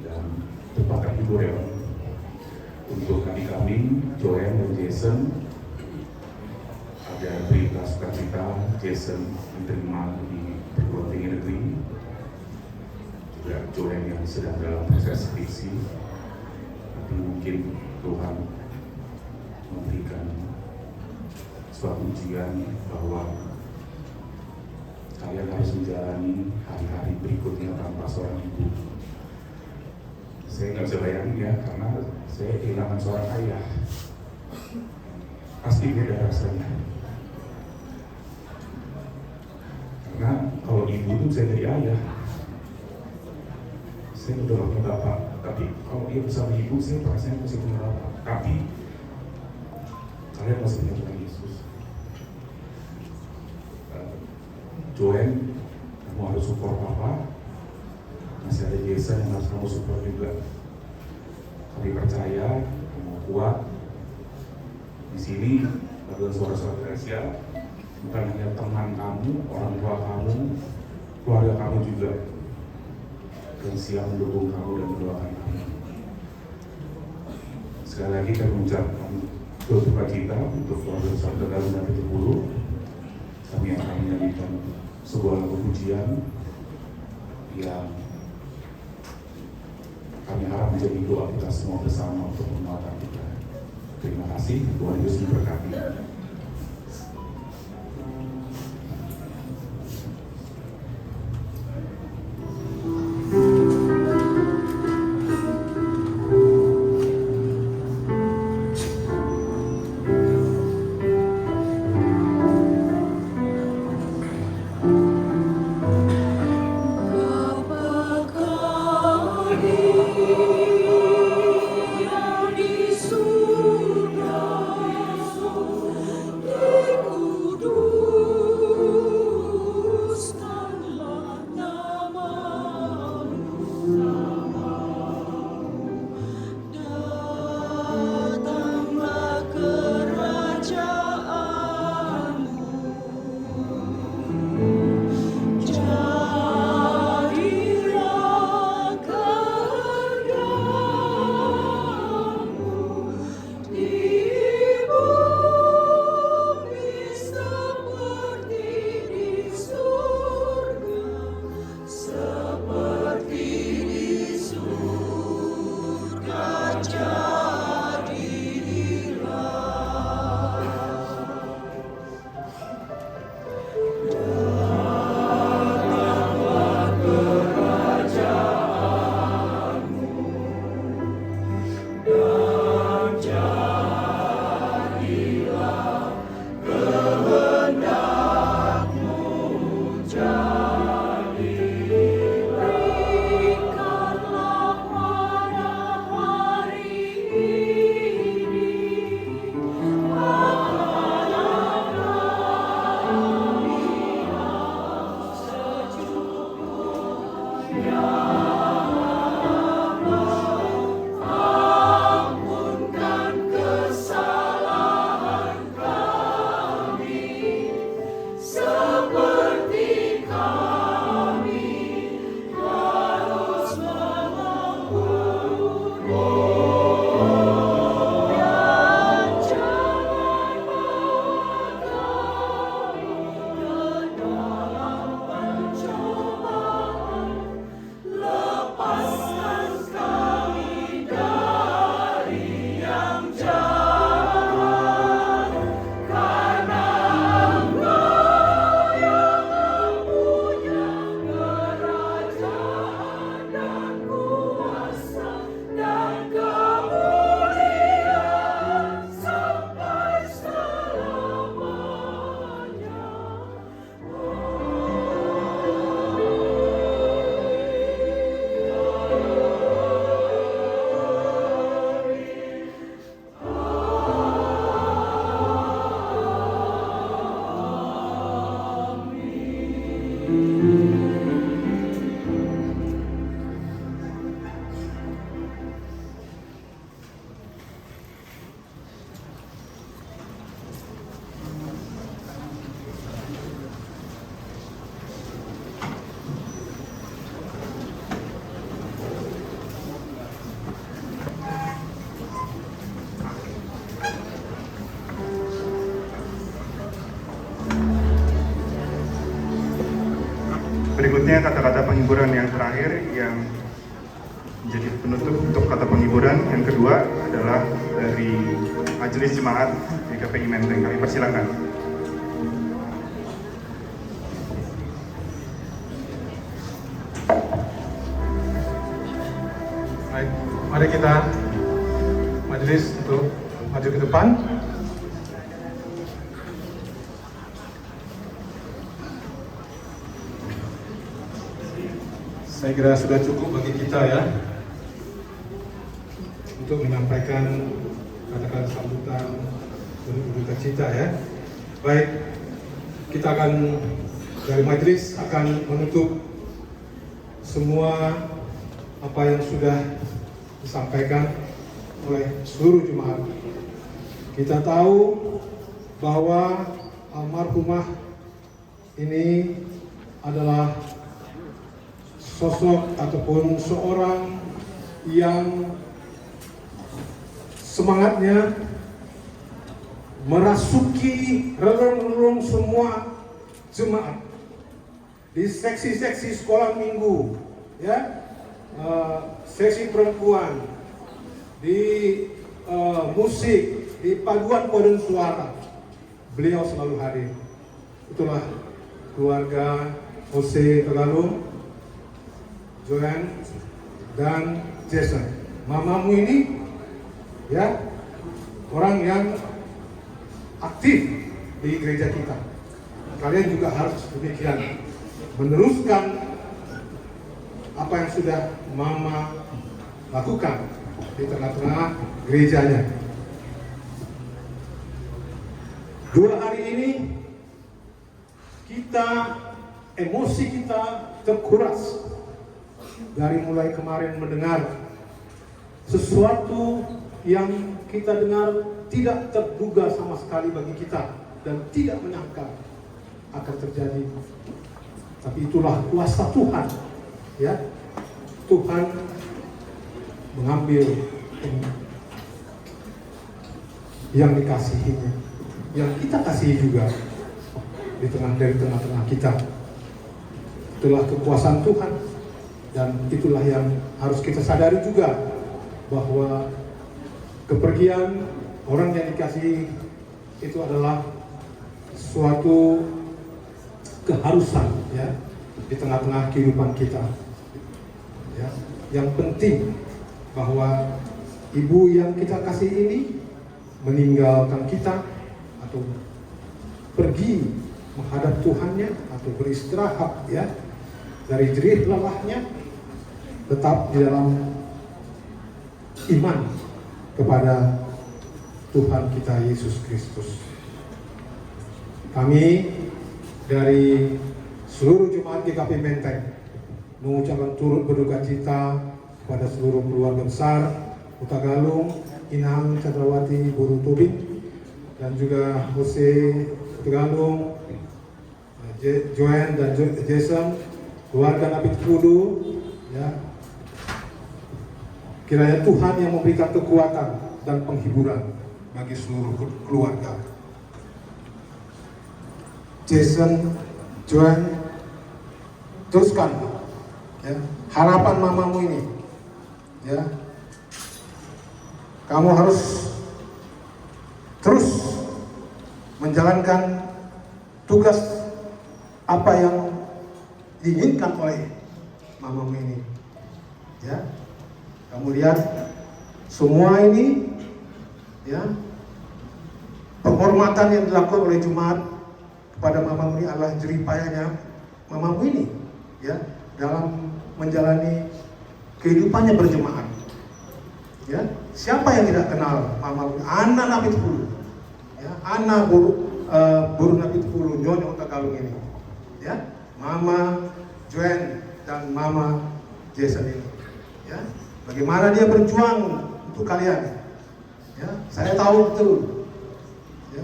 S3: dan cepat terhibur ya. Untuk adik kami, Joanne dan Jason, ada berita sukacita Jason diterima di perguruan tinggi negeri. Juga Joanne yang sedang dalam proses skripsi, tapi mungkin Tuhan memberikan suatu ujian bahwa kalian harus menjalani hari-hari berikutnya tanpa seorang ibu. Saya nggak bisa bayangin ya, karena saya kehilangan seorang ayah. Pasti beda rasanya. Karena kalau ibu itu bisa jadi ayah. Saya udah gak punya bapak, tapi kalau dia bersama ibu, saya perasaan masih punya bapak. Tapi kalian masih punya Tuhan Yesus. Joanne, kamu harus support papa. Masih ada Jason yang harus kamu support juga. Kami percaya, kamu kuat. Di sini, Paduan Suara-Suara Gracia bukan hanya teman kamu, orang tua kamu, keluarga kamu juga yang siap mendukung kamu dan mendoakan kamu. Sekali lagi kami mengucapkan berduka cita untuk keluarga besar Galung Nabi Kepulu. Kami akan menyanyikan sebuah lagu pujian yang kami harap menjadi doa kita semua bersama untuk menguatkan kita. Terima kasih, Tuhan Yesus memberkati.
S1: Berikutnya kata-kata penghiburan yang terakhir yang menjadi penutup untuk kata penghiburan yang kedua adalah dari Majelis Jemaat GKPI Menteng. Kami persilakan.
S10: Baik, mari kita majelis untuk maju ke depan. Saya kira sudah cukup bagi kita ya untuk menyampaikan kata-kata sambutan berduka cita ya. Baik, kita akan dari majelis akan menutup semua apa yang sudah disampaikan oleh seluruh jemaat. Kita tahu bahwa almarhumah ini adalah sosok ataupun seorang yang semangatnya merasuki relung-relung semua jemaat di seksi-seksi sekolah minggu, ya, seksi perempuan, di musik, di paduan paduan suara, beliau selalu hadir. Itulah keluarga Jose Tagalung, Joanne dan Jason. Mamamu ini ya orang yang aktif di gereja kita. Kalian juga harus demikian, meneruskan apa yang sudah Mama lakukan di tengah-tengah gerejanya. 2 hari ini emosi kita terkuras dari mulai kemarin mendengar sesuatu yang kita dengar tidak terduga sama sekali bagi kita dan tidak menyangka akan terjadi. Tapi itulah kuasa Tuhan, ya. Tuhan mengambil yang dikasihinya, yang kita kasihi juga dari tengah-tengah kita. Itulah kekuasaan Tuhan, dan itulah yang harus kita sadari juga, bahwa kepergian orang yang dikasihi itu adalah suatu keharusan, ya, di tengah-tengah kehidupan kita, ya. Yang penting bahwa ibu yang kita kasih ini meninggalkan kita atau pergi menghadap Tuhannya atau beristirahat, ya, dari jerih lelahnya, tetap di dalam iman kepada Tuhan kita Yesus Kristus. Kami dari seluruh jemaat GKP Menteng mengucapkan turut berduka cita kepada seluruh keluarga besar Huta Galung, Inang Chandrawati Buru Tobing, dan juga Jose Huta Galung, Joanne dan Jason, keluarga Nabi Kudu, ya. Kiranya Tuhan yang memberikan kekuatan dan penghiburan bagi seluruh keluarga. Jason, Joanne, teruskan, ya, harapan mamamu ini, ya. Kamu harus terus menjalankan tugas apa yang diinginkan oleh mamamu ini, ya. Kamu lihat semua ini, ya, penghormatan yang dilakukan oleh jemaat kepada mamamu ini adalah jeripayanya mamamu ini, ya, dalam menjalani kehidupannya berjemaat, ya. Siapa yang tidak kenal mamamu? Anak Nabi Tepulu, ya, anak Buru Nabi Tepulu, Nyonya Huta Galung ini, ya, Mama Joanne dan Mama Jason ini, ya. Bagaimana dia berjuang untuk kalian, ya, saya tahu betul, ya.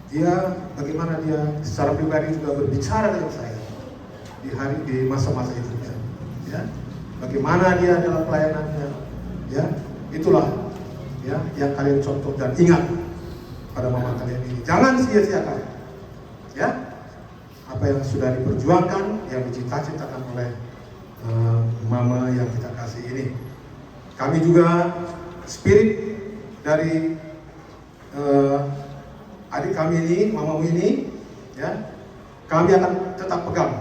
S10: Dia bagaimana dia secara pribadi juga berbicara dengan saya di masa-masa itu, ya. Bagaimana dia dalam pelayanannya, ya. Itulah, ya, yang kalian contoh dan ingat pada mama kalian ini. Jangan sia-siakan, ya, apa yang sudah diperjuangkan, yang dicita-citakan oleh mama yang kita kasih ini. Kami juga spirit dari adik kami ini, mamamu ini, ya, kami akan tetap pegang,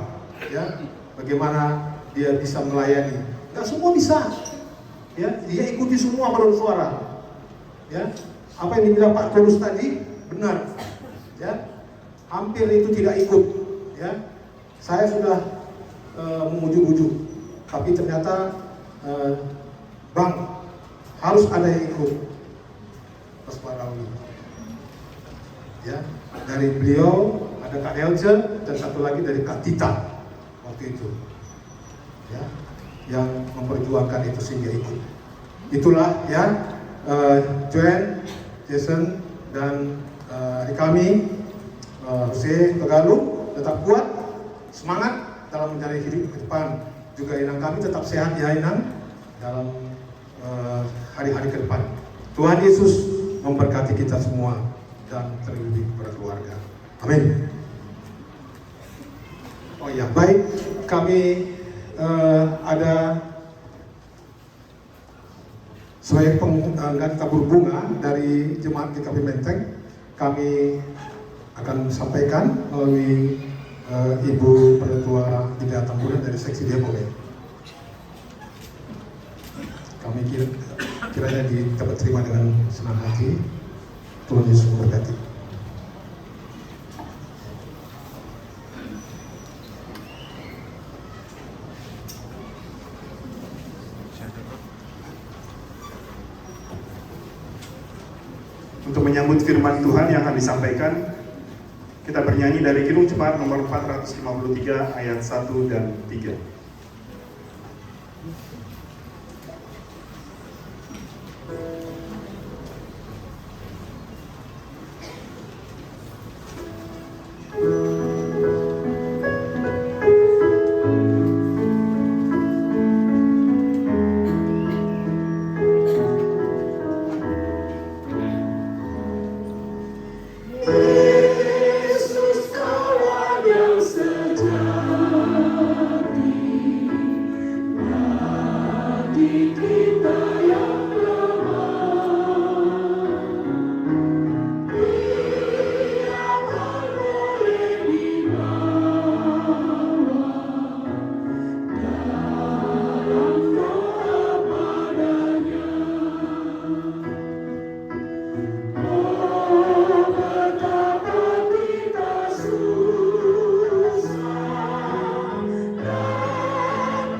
S10: ya, bagaimana dia bisa melayani. Nggak semua bisa, ya, dia ikuti semua balon suara, ya. Apa yang dibilang Pak Tulus tadi benar, ya, hampir itu tidak ikut, ya. Saya sudah memujuk-mujuk, tapi ternyata Bang, harus ada yang ikut Mas Parawi, ya. Dari beliau ada Kak Elja dan satu lagi dari Kak Tita waktu itu, ya, yang memperjuangkan itu sehingga ikut. Itulah, ya, Joanne, Jason dan adik kami Jose Huta Galung tetap kuat, semangat dalam mencari hidup ke depan. Juga Inang kami tetap sehat, ya Inang, dalam hari-hari ke depan. Tuhan Yesus memberkati kita semua dan terlebih kepada keluarga. Amin. Oh ya, baik, kami ada sebagai pengangkat tabur bunga dari jemaat GKP Menteng, kami akan sampaikan melalui Ibu Pertua Bidya Tamburan dari Seksi Depok. Kami kiranya dapat terima dengan senang hati. Tuhan Yesus memberkati.
S1: menyambut firman Tuhan yang akan disampaikan, kita bernyanyi dari Kidung Jemaat nomor 453 ayat 1 dan 3.
S8: Yesus kawan yang sejati, hati kita yang lemah, Dia boleh dibawa dalam doa padanya. Oh, betapa kita susah dan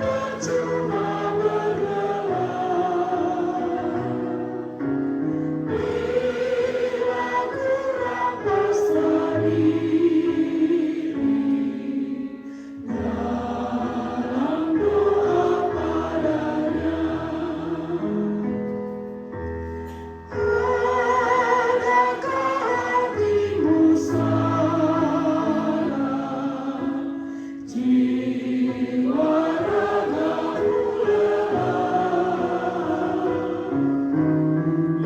S8: percuma bergerak bila kurang pasrah diri dalam doa padanya. Adakah hatimu salah, jiwa ragamu lelah?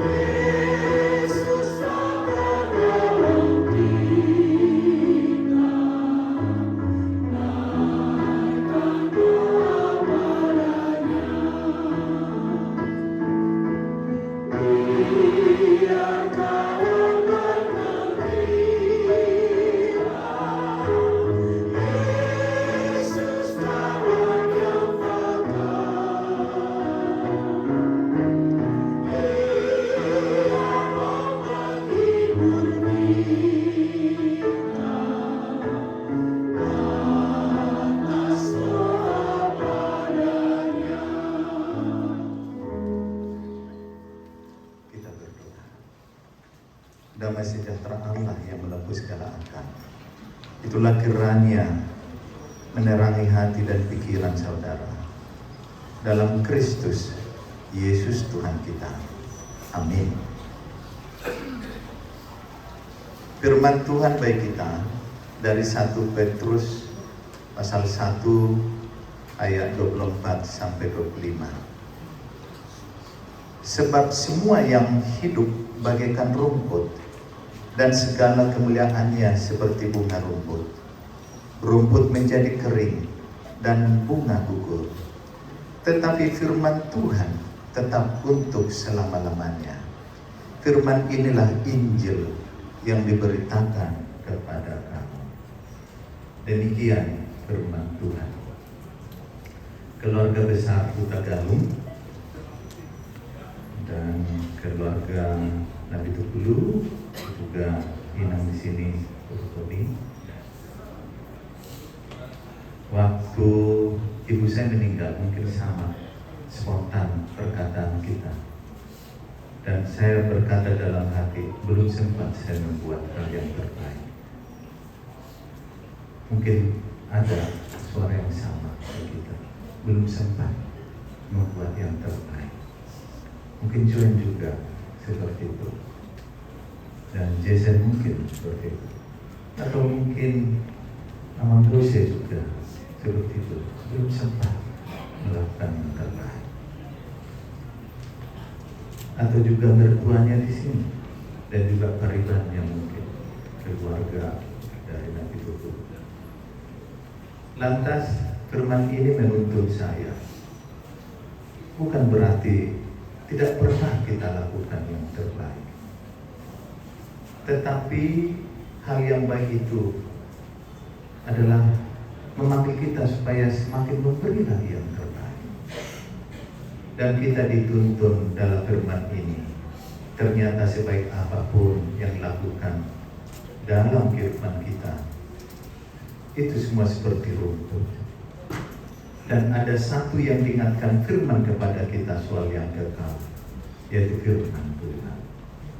S8: Yesus akan menolong kita, naikkan doa padanya. Biar kawan bergembira, Yesus kawan yang fakar. Dia mau menghibur kita atas doa padanya.
S11: Kita berdoa. Damai sejahtera Allah yang menebus segala akal, itulah kiranya menerangi hati dan pikiran saudara dalam Kristus Yesus Tuhan kita. Amin. Firman Tuhan bagi kita dari 1 Petrus pasal 1 ayat 24 sampai 25. Sebab semua yang hidup bagaikan rumput, dan segala kemuliaannya seperti bunga rumput. Rumput menjadi kering dan bunga gugur, tetapi firman Tuhan tetap untuk selama-lamanya. Firman inilah Injil yang diberitakan kepada kamu. Demikian firman Tuhan. Keluarga besar Huta Galung dan keluarga Nabi Tukulu juga inang di sini fotokopi. Waktu ibu saya meninggal mungkin sama spontan perkataan kita, dan saya berkata dalam hati, belum sempat saya membuat hal yang terbaik. Mungkin ada suara yang sama dari kita, belum sempat membuat yang terbaik. Mungkin Joan juga seperti itu, dan Jason mungkin seperti itu, atau mungkin Amang Rose juga seperti itu, belum sempat melakukan yang terbaik. Atau juga mertuanya di sini, dan juga karibannya mungkin keluarga dari Nabi Tutu. Lantas firman ini menuntun saya, bukan berarti tidak pernah kita lakukan yang terbaik, tetapi hal yang baik itu adalah memanggil kita supaya semakin memberi lagi yang terbaik. Dan kita dituntun dalam firman ini, ternyata sebaik apapun yang dilakukan dalam kehidupan kita, itu semua seperti rumput. Dan ada satu yang diingatkan firman kepada kita soal yang kekal, yaitu firman Tuhan.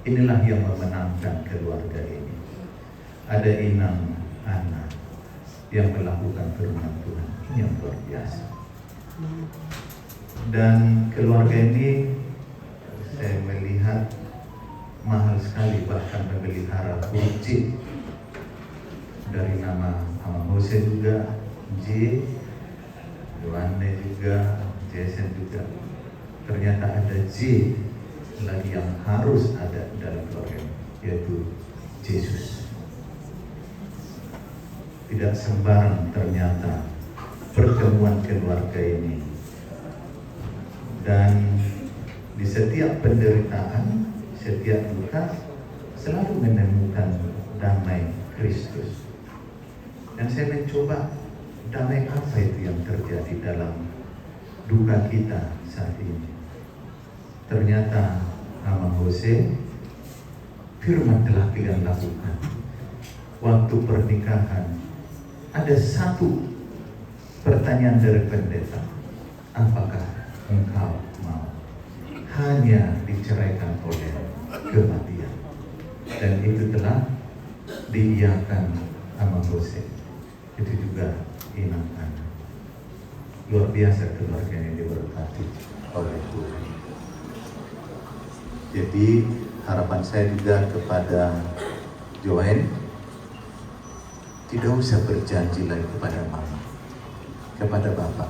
S11: Inilah yang memenangkan keluarga ini. Ada 6 anak yang melakukan firman Tuhan. Ini yang luar biasa. Dan keluarga ini saya melihat mahal sekali, bahkan memelihara kucing. Dari nama Jose juga, J, Yohane juga, Jason juga. Ternyata ada J lagi yang harus ada dalam keluarga ini, yaitu Yesus. Tidak sembarang ternyata pertemuan keluarga ini. Dan di setiap penderitaan, setiap duka, selalu menemukan damai Kristus. Dan saya mencoba damai apa itu yang terjadi dalam duka kita saat ini. Ternyata Amang Jose, firman telah kalian lakukan. Waktu pernikahan, ada satu pertanyaan dari pendeta. Apakah engkau mau? Hanya diceraikan oleh kematian. Dan itu telah diiyakan Amang Jose. Itu juga 6 anak. Luar biasa keluarga yang diberkati oleh Tuhan.
S5: Jadi harapan saya juga kepada Joen, tidak usah berjanji lagi kepada mama, kepada bapak.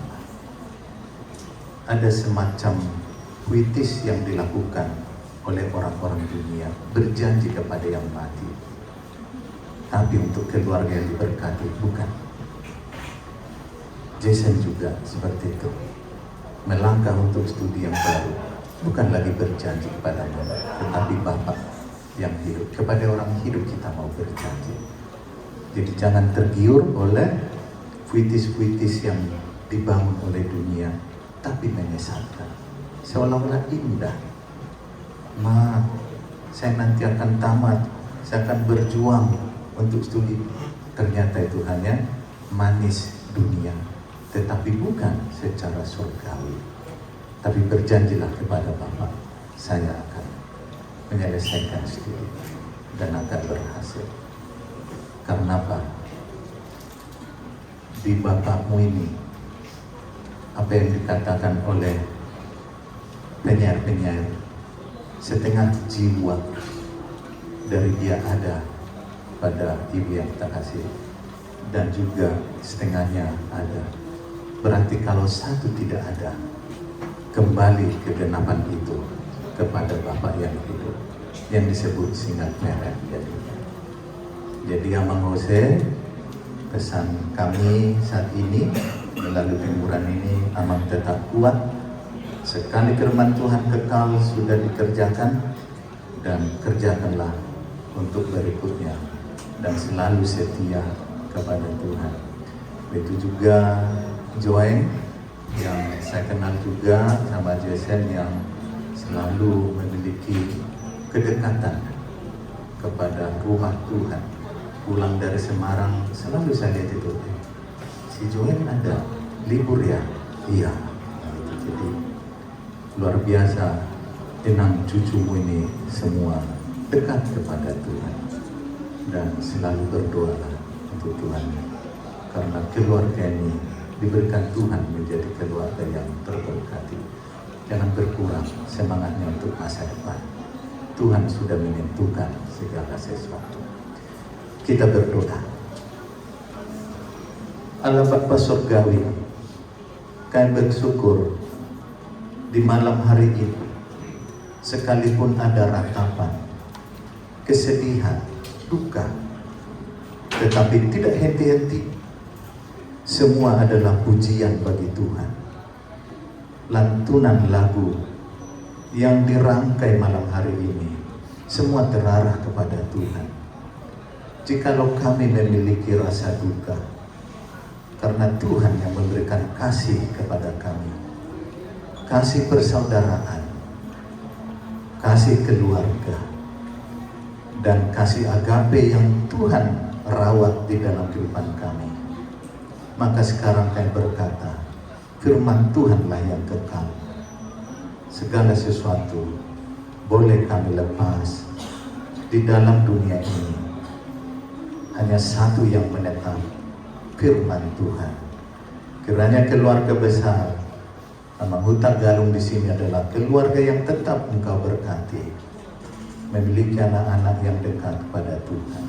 S5: Ada semacam puitis yang dilakukan oleh orang-orang dunia, berjanji kepada yang mati. Tapi untuk keluarga yang diberkati, bukan. Jason juga seperti itu. Melangkah untuk studi yang baru, bukan lagi berjanji kepada mama, tetapi bapak yang hidup. Kepada orang hidup kita mau berjanji. Jadi jangan tergiur oleh puitis-puitis yang dibangun oleh dunia, tapi menyesatkan. Seolah-olah indah. Saya nanti akan tamat, saya akan berjuang untuk studi. Ternyata itu hanya manis dunia, tetapi bukan secara surgawi. Tapi berjanjilah kepada Bapak, saya akan menyelesaikan studi dan akan berhasil. Karena apa? Di bapakmu ini, apa yang dikatakan oleh penyair-penyair, setengah jiwa dari dia ada pada ibu yang kita kasih, dan juga setengahnya ada. Berarti kalau satu tidak ada, kembali kegenapan itu kepada Bapak yang hidup, yang disebut singat merah. Jadi Amang Jose, pesan kami saat ini melalui pengumuran ini, Amang tetap kuat. Sekali firman Tuhan kekal sudah dikerjakan, dan kerjakanlah untuk berikutnya, dan selalu setia kepada Tuhan. Itu juga Joen yang saya kenal juga sama Jason, yang selalu memiliki kedekatan kepada rumah Tuhan. Pulang dari Semarang selalu saya lihat itu, si Joen ada libur ya? Iya. Jadi luar biasa, 6 cucumu ini semua dekat kepada Tuhan, dan selalu berdoalah untuk Tuhan, karena keluarga ini diberikan Tuhan menjadi keluarga yang terberkati. Jangan berkurang semangatnya untuk masa depan. Tuhan sudah menentukan segala sesuatu. Kita berdoa. Allah Bapa Surgawi, kami bersyukur di malam hari ini, sekalipun ada ratapan, kesedihan, duka, tetapi tidak henti-henti. Semua adalah pujian bagi Tuhan. Lantunan lagu yang dirangkai malam hari ini, semua terarah kepada Tuhan. Jikalau kami memiliki rasa duka, karena Tuhan yang memberikan kasih kepada kami, kasih persaudaraan, kasih keluarga, dan kasih agape yang Tuhan rawat di dalam kehidupan kami. Maka sekarang kami berkata, firman Tuhanlah yang kekal. Segala sesuatu boleh kami lepas, Di dalam dunia ini hanya satu yang menetap, firman Tuhan. Kiranya keluarga besar Amang Huta Galung di sini adalah keluarga yang tetap Engkau berkati, memiliki anak-anak yang dekat kepada Tuhan.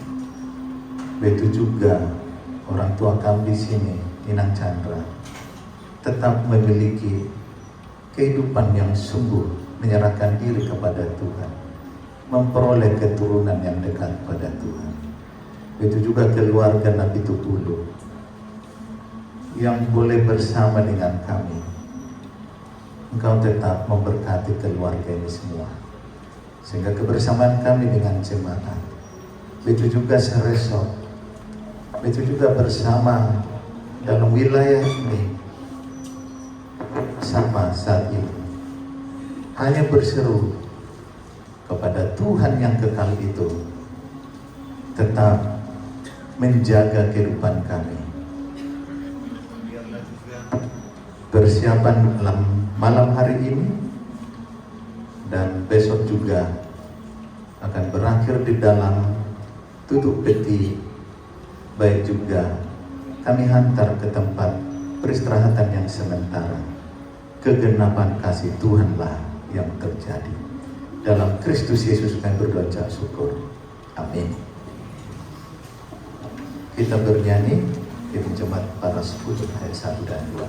S5: Begitu juga orang tua kami di sini, Inang Chandra, tetap memiliki kehidupan yang sungguh menyerahkan diri kepada Tuhan, memperoleh keturunan yang dekat kepada Tuhan. Begitu juga keluarga Nabi Tukulu yang boleh bersama dengan kami. Engkau tetap memberkati keluarga ini semua, sehingga kebersamaan kami dengan jemaat, begitu juga seresok, begitu juga bersama dalam wilayah ini, sama saat ini hanya berseru kepada Tuhan yang kekal itu, tetap menjaga kehidupan kami. Persiapan malam hari ini dan besok juga akan berakhir di dalam tutup peti. Baik juga kami hantar ke tempat peristirahatan yang sementara. Kegenapan kasih Tuhanlah yang terjadi. Dalam Kristus Yesus kami berdoa syukur. Amin. Kita bernyanyi di jemaat para 10 ayat 1 dan 2.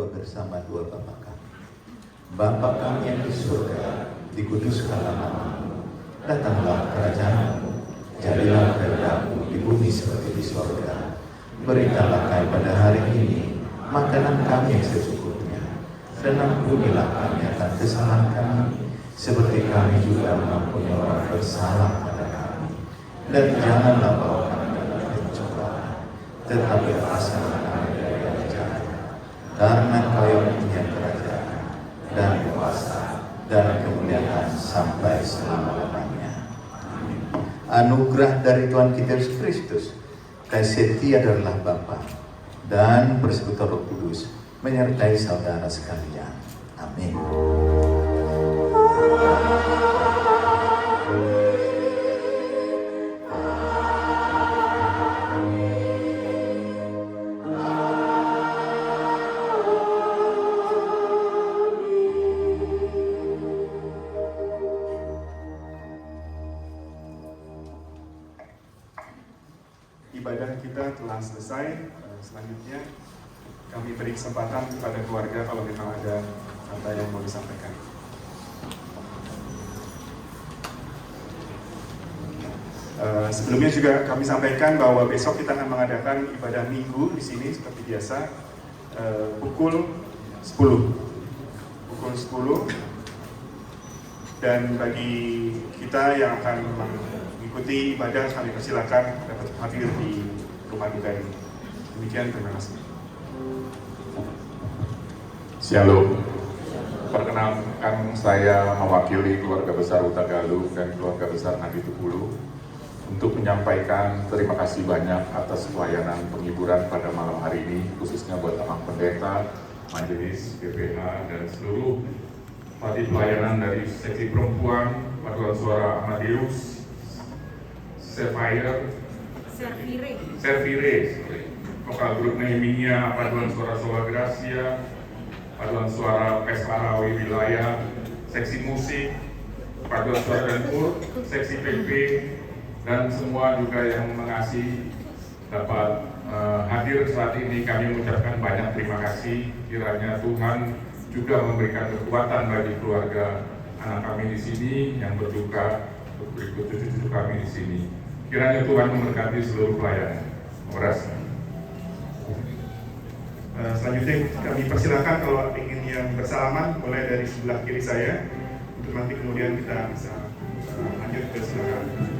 S5: Bersama dua Bapa kami. Bapa kami yang di surga, dikuduskanlah namamu, datanglah kerajaan-Mu, jadilah kehendak-Mu di bumi seperti di surga. Berikanlah kami pada hari ini makanan kami yang secukupnya, dan ampunilah kami akan kesalahan kami, seperti kami juga mengampuni orang bersalah pada kami. Dan janganlah bawa kami dalam pencobaan, tetapi lepaskanlah kami dari yang jahat. Karena Kau yang punya kerajaan dan kuasa dan kemuliaan sampai selama-lamanya. Anugerah dari Tuhan kita Yesus Kristus, kasih setia adalah Bapa dan persekutuan Roh Kudus menyertai saudara sekalian. Amin.
S1: ibadah kita telah selesai. Selanjutnya kami beri kesempatan kepada keluarga kalau memang ada kata yang mau disampaikan. Sebelumnya juga kami sampaikan bahwa besok kita akan mengadakan ibadah minggu di sini seperti biasa pukul 10. Pukul 10. Dan bagi kita yang akan mengikuti ibadah, kami persilakan dapat hadir di rumah duka ini. Demikian, terima kasih.
S12: Shalom. Perkenalkan, saya mewakili keluarga besar Huta Galung dan keluarga besar Nabi Tukulu untuk menyampaikan terima kasih banyak atas pelayanan penghiburan pada malam hari ini, khususnya buat Amang Pendeta, Majelis, BPH, dan seluruh pati pelayanan dari seksi perempuan, paduan suara Amadeus, Servire, vokal grup Nehemia, paduan suara Sola Gracia, paduan suara Pesarawi Wilayah, seksi musik, paduan suara Dempur, seksi PP, dan semua juga yang mengasihi dapat hadir saat ini. Kami mengucapkan banyak terima kasih. Kiranya Tuhan juga memberikan kekuatan bagi keluarga anak kami di sini yang berduka, berikut cucu-cucu kami di sini. Kiranya Tuhan memberkati seluruh pelayanan. Terima kasih.
S1: Selanjutnya kami persilakan kalau ingin yang bersalaman mulai dari sebelah kiri saya untuk nanti kemudian kita bisa lanjut ke silakan.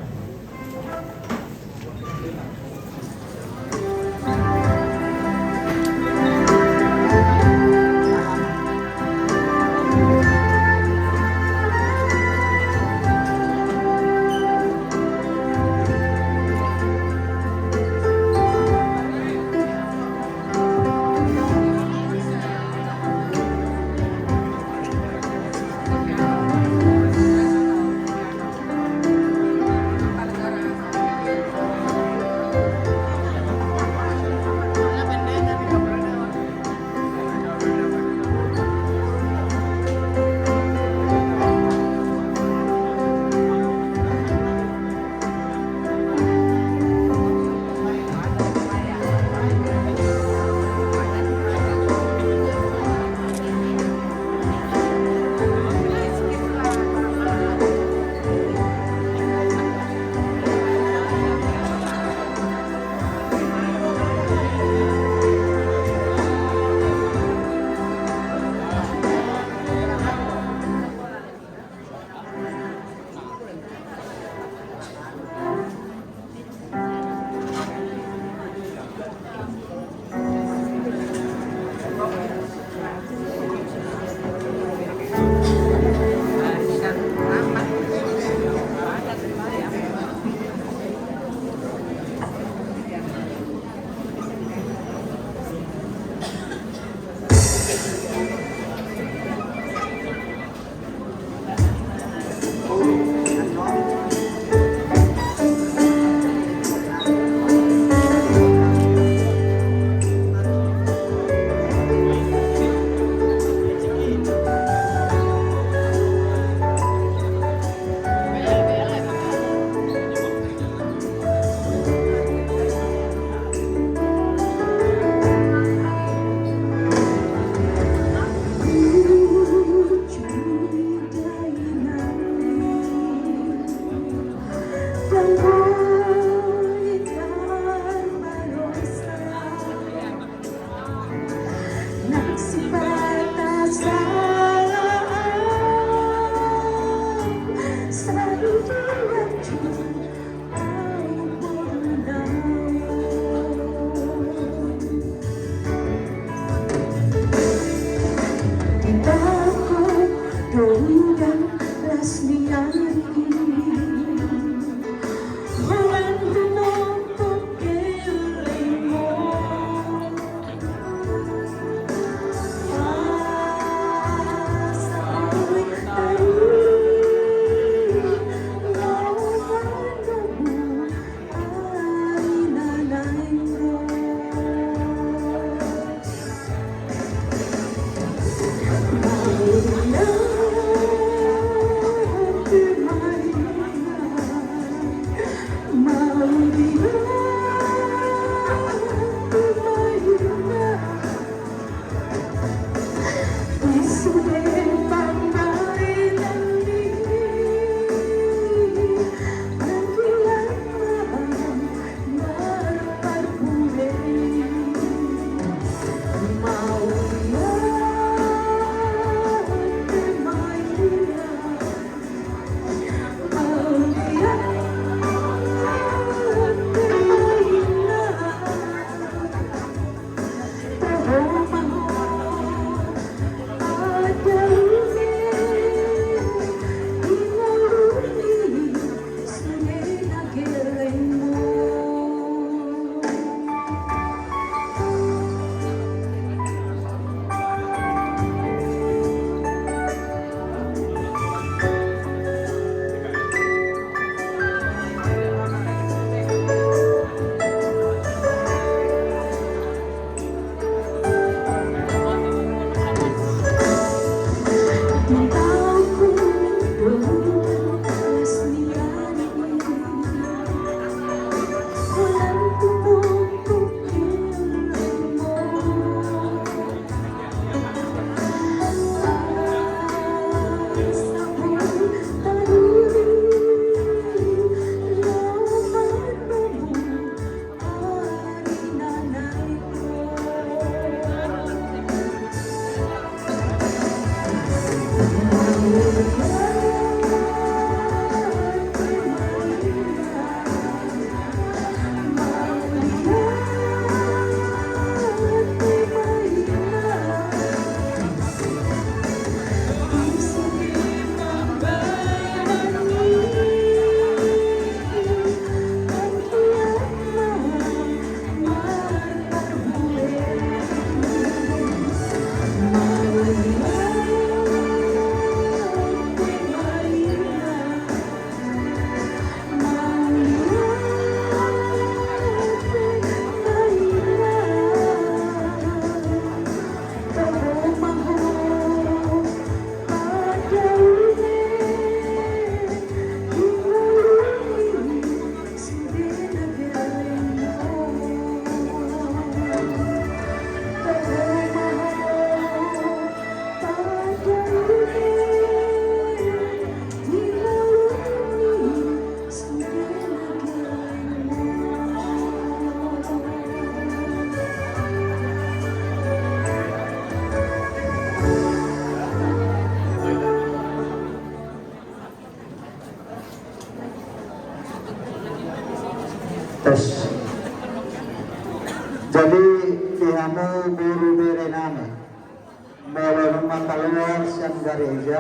S13: keluar siang gereja,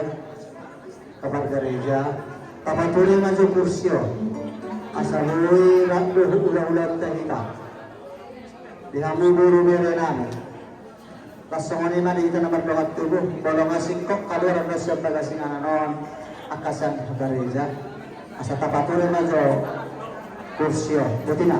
S13: kamar gereja, papatuloy maju kursyo, asalui rakduh ulang-ulang tahita. Dinamu guru berenang. Kasongonin na dito na magbagat tubo, bolong asingkok kaluar na siya pagasingan noon, akasan gereja, asa papatuloy maju kursyo, buti na.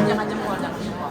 S9: Jangan jempol, jangan jempol.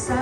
S8: Sa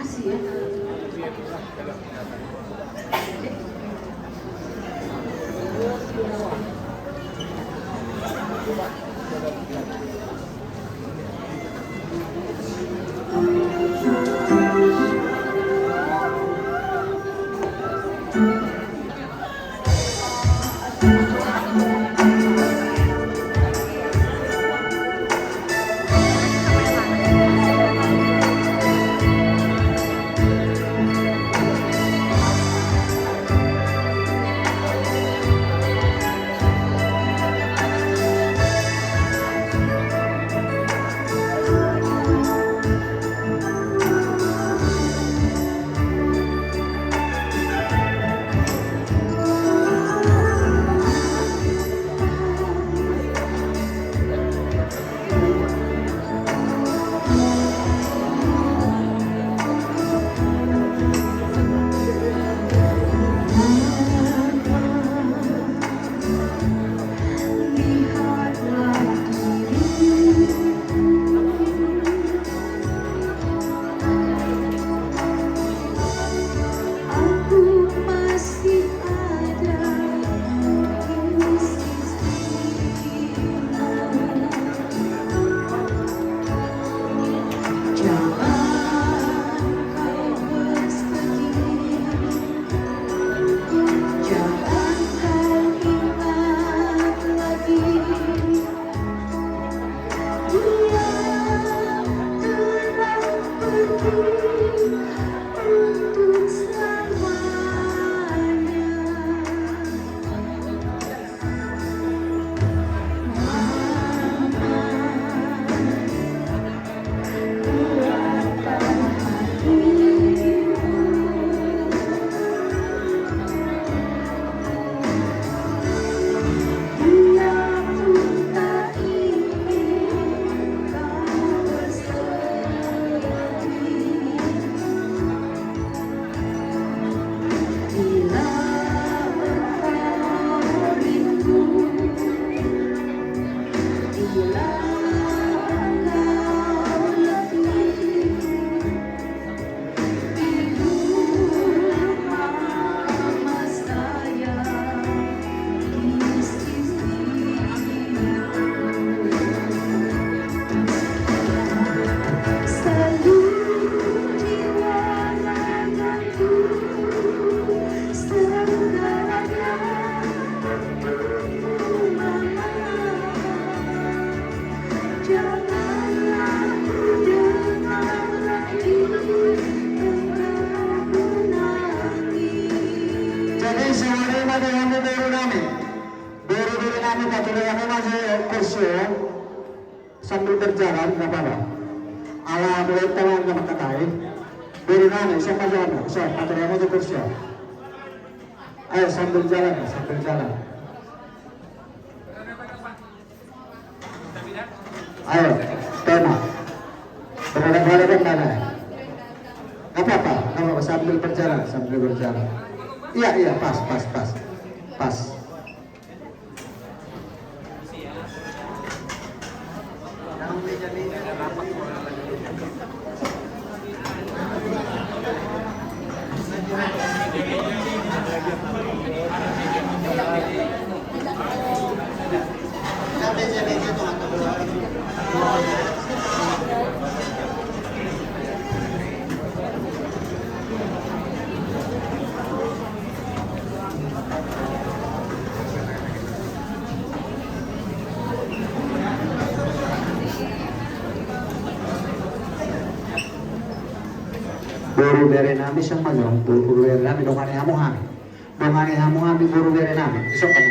S2: Makasih ya.
S13: Sambil berjalan, nggak apa-apa. Ala boleh tahu nggak makatai. Beri nama, siapa jalan? So, atau yang mau kursi. Ayo sambil jalan, sambil jalan. Ayo, tema. Berada di mana? Nggak apa-apa, sambil berjalan, sambil berjalan. Iya, pas. Buru bere nami sang majong, buru bere nami dongane hamu-hami, buru bere nami, isok kan?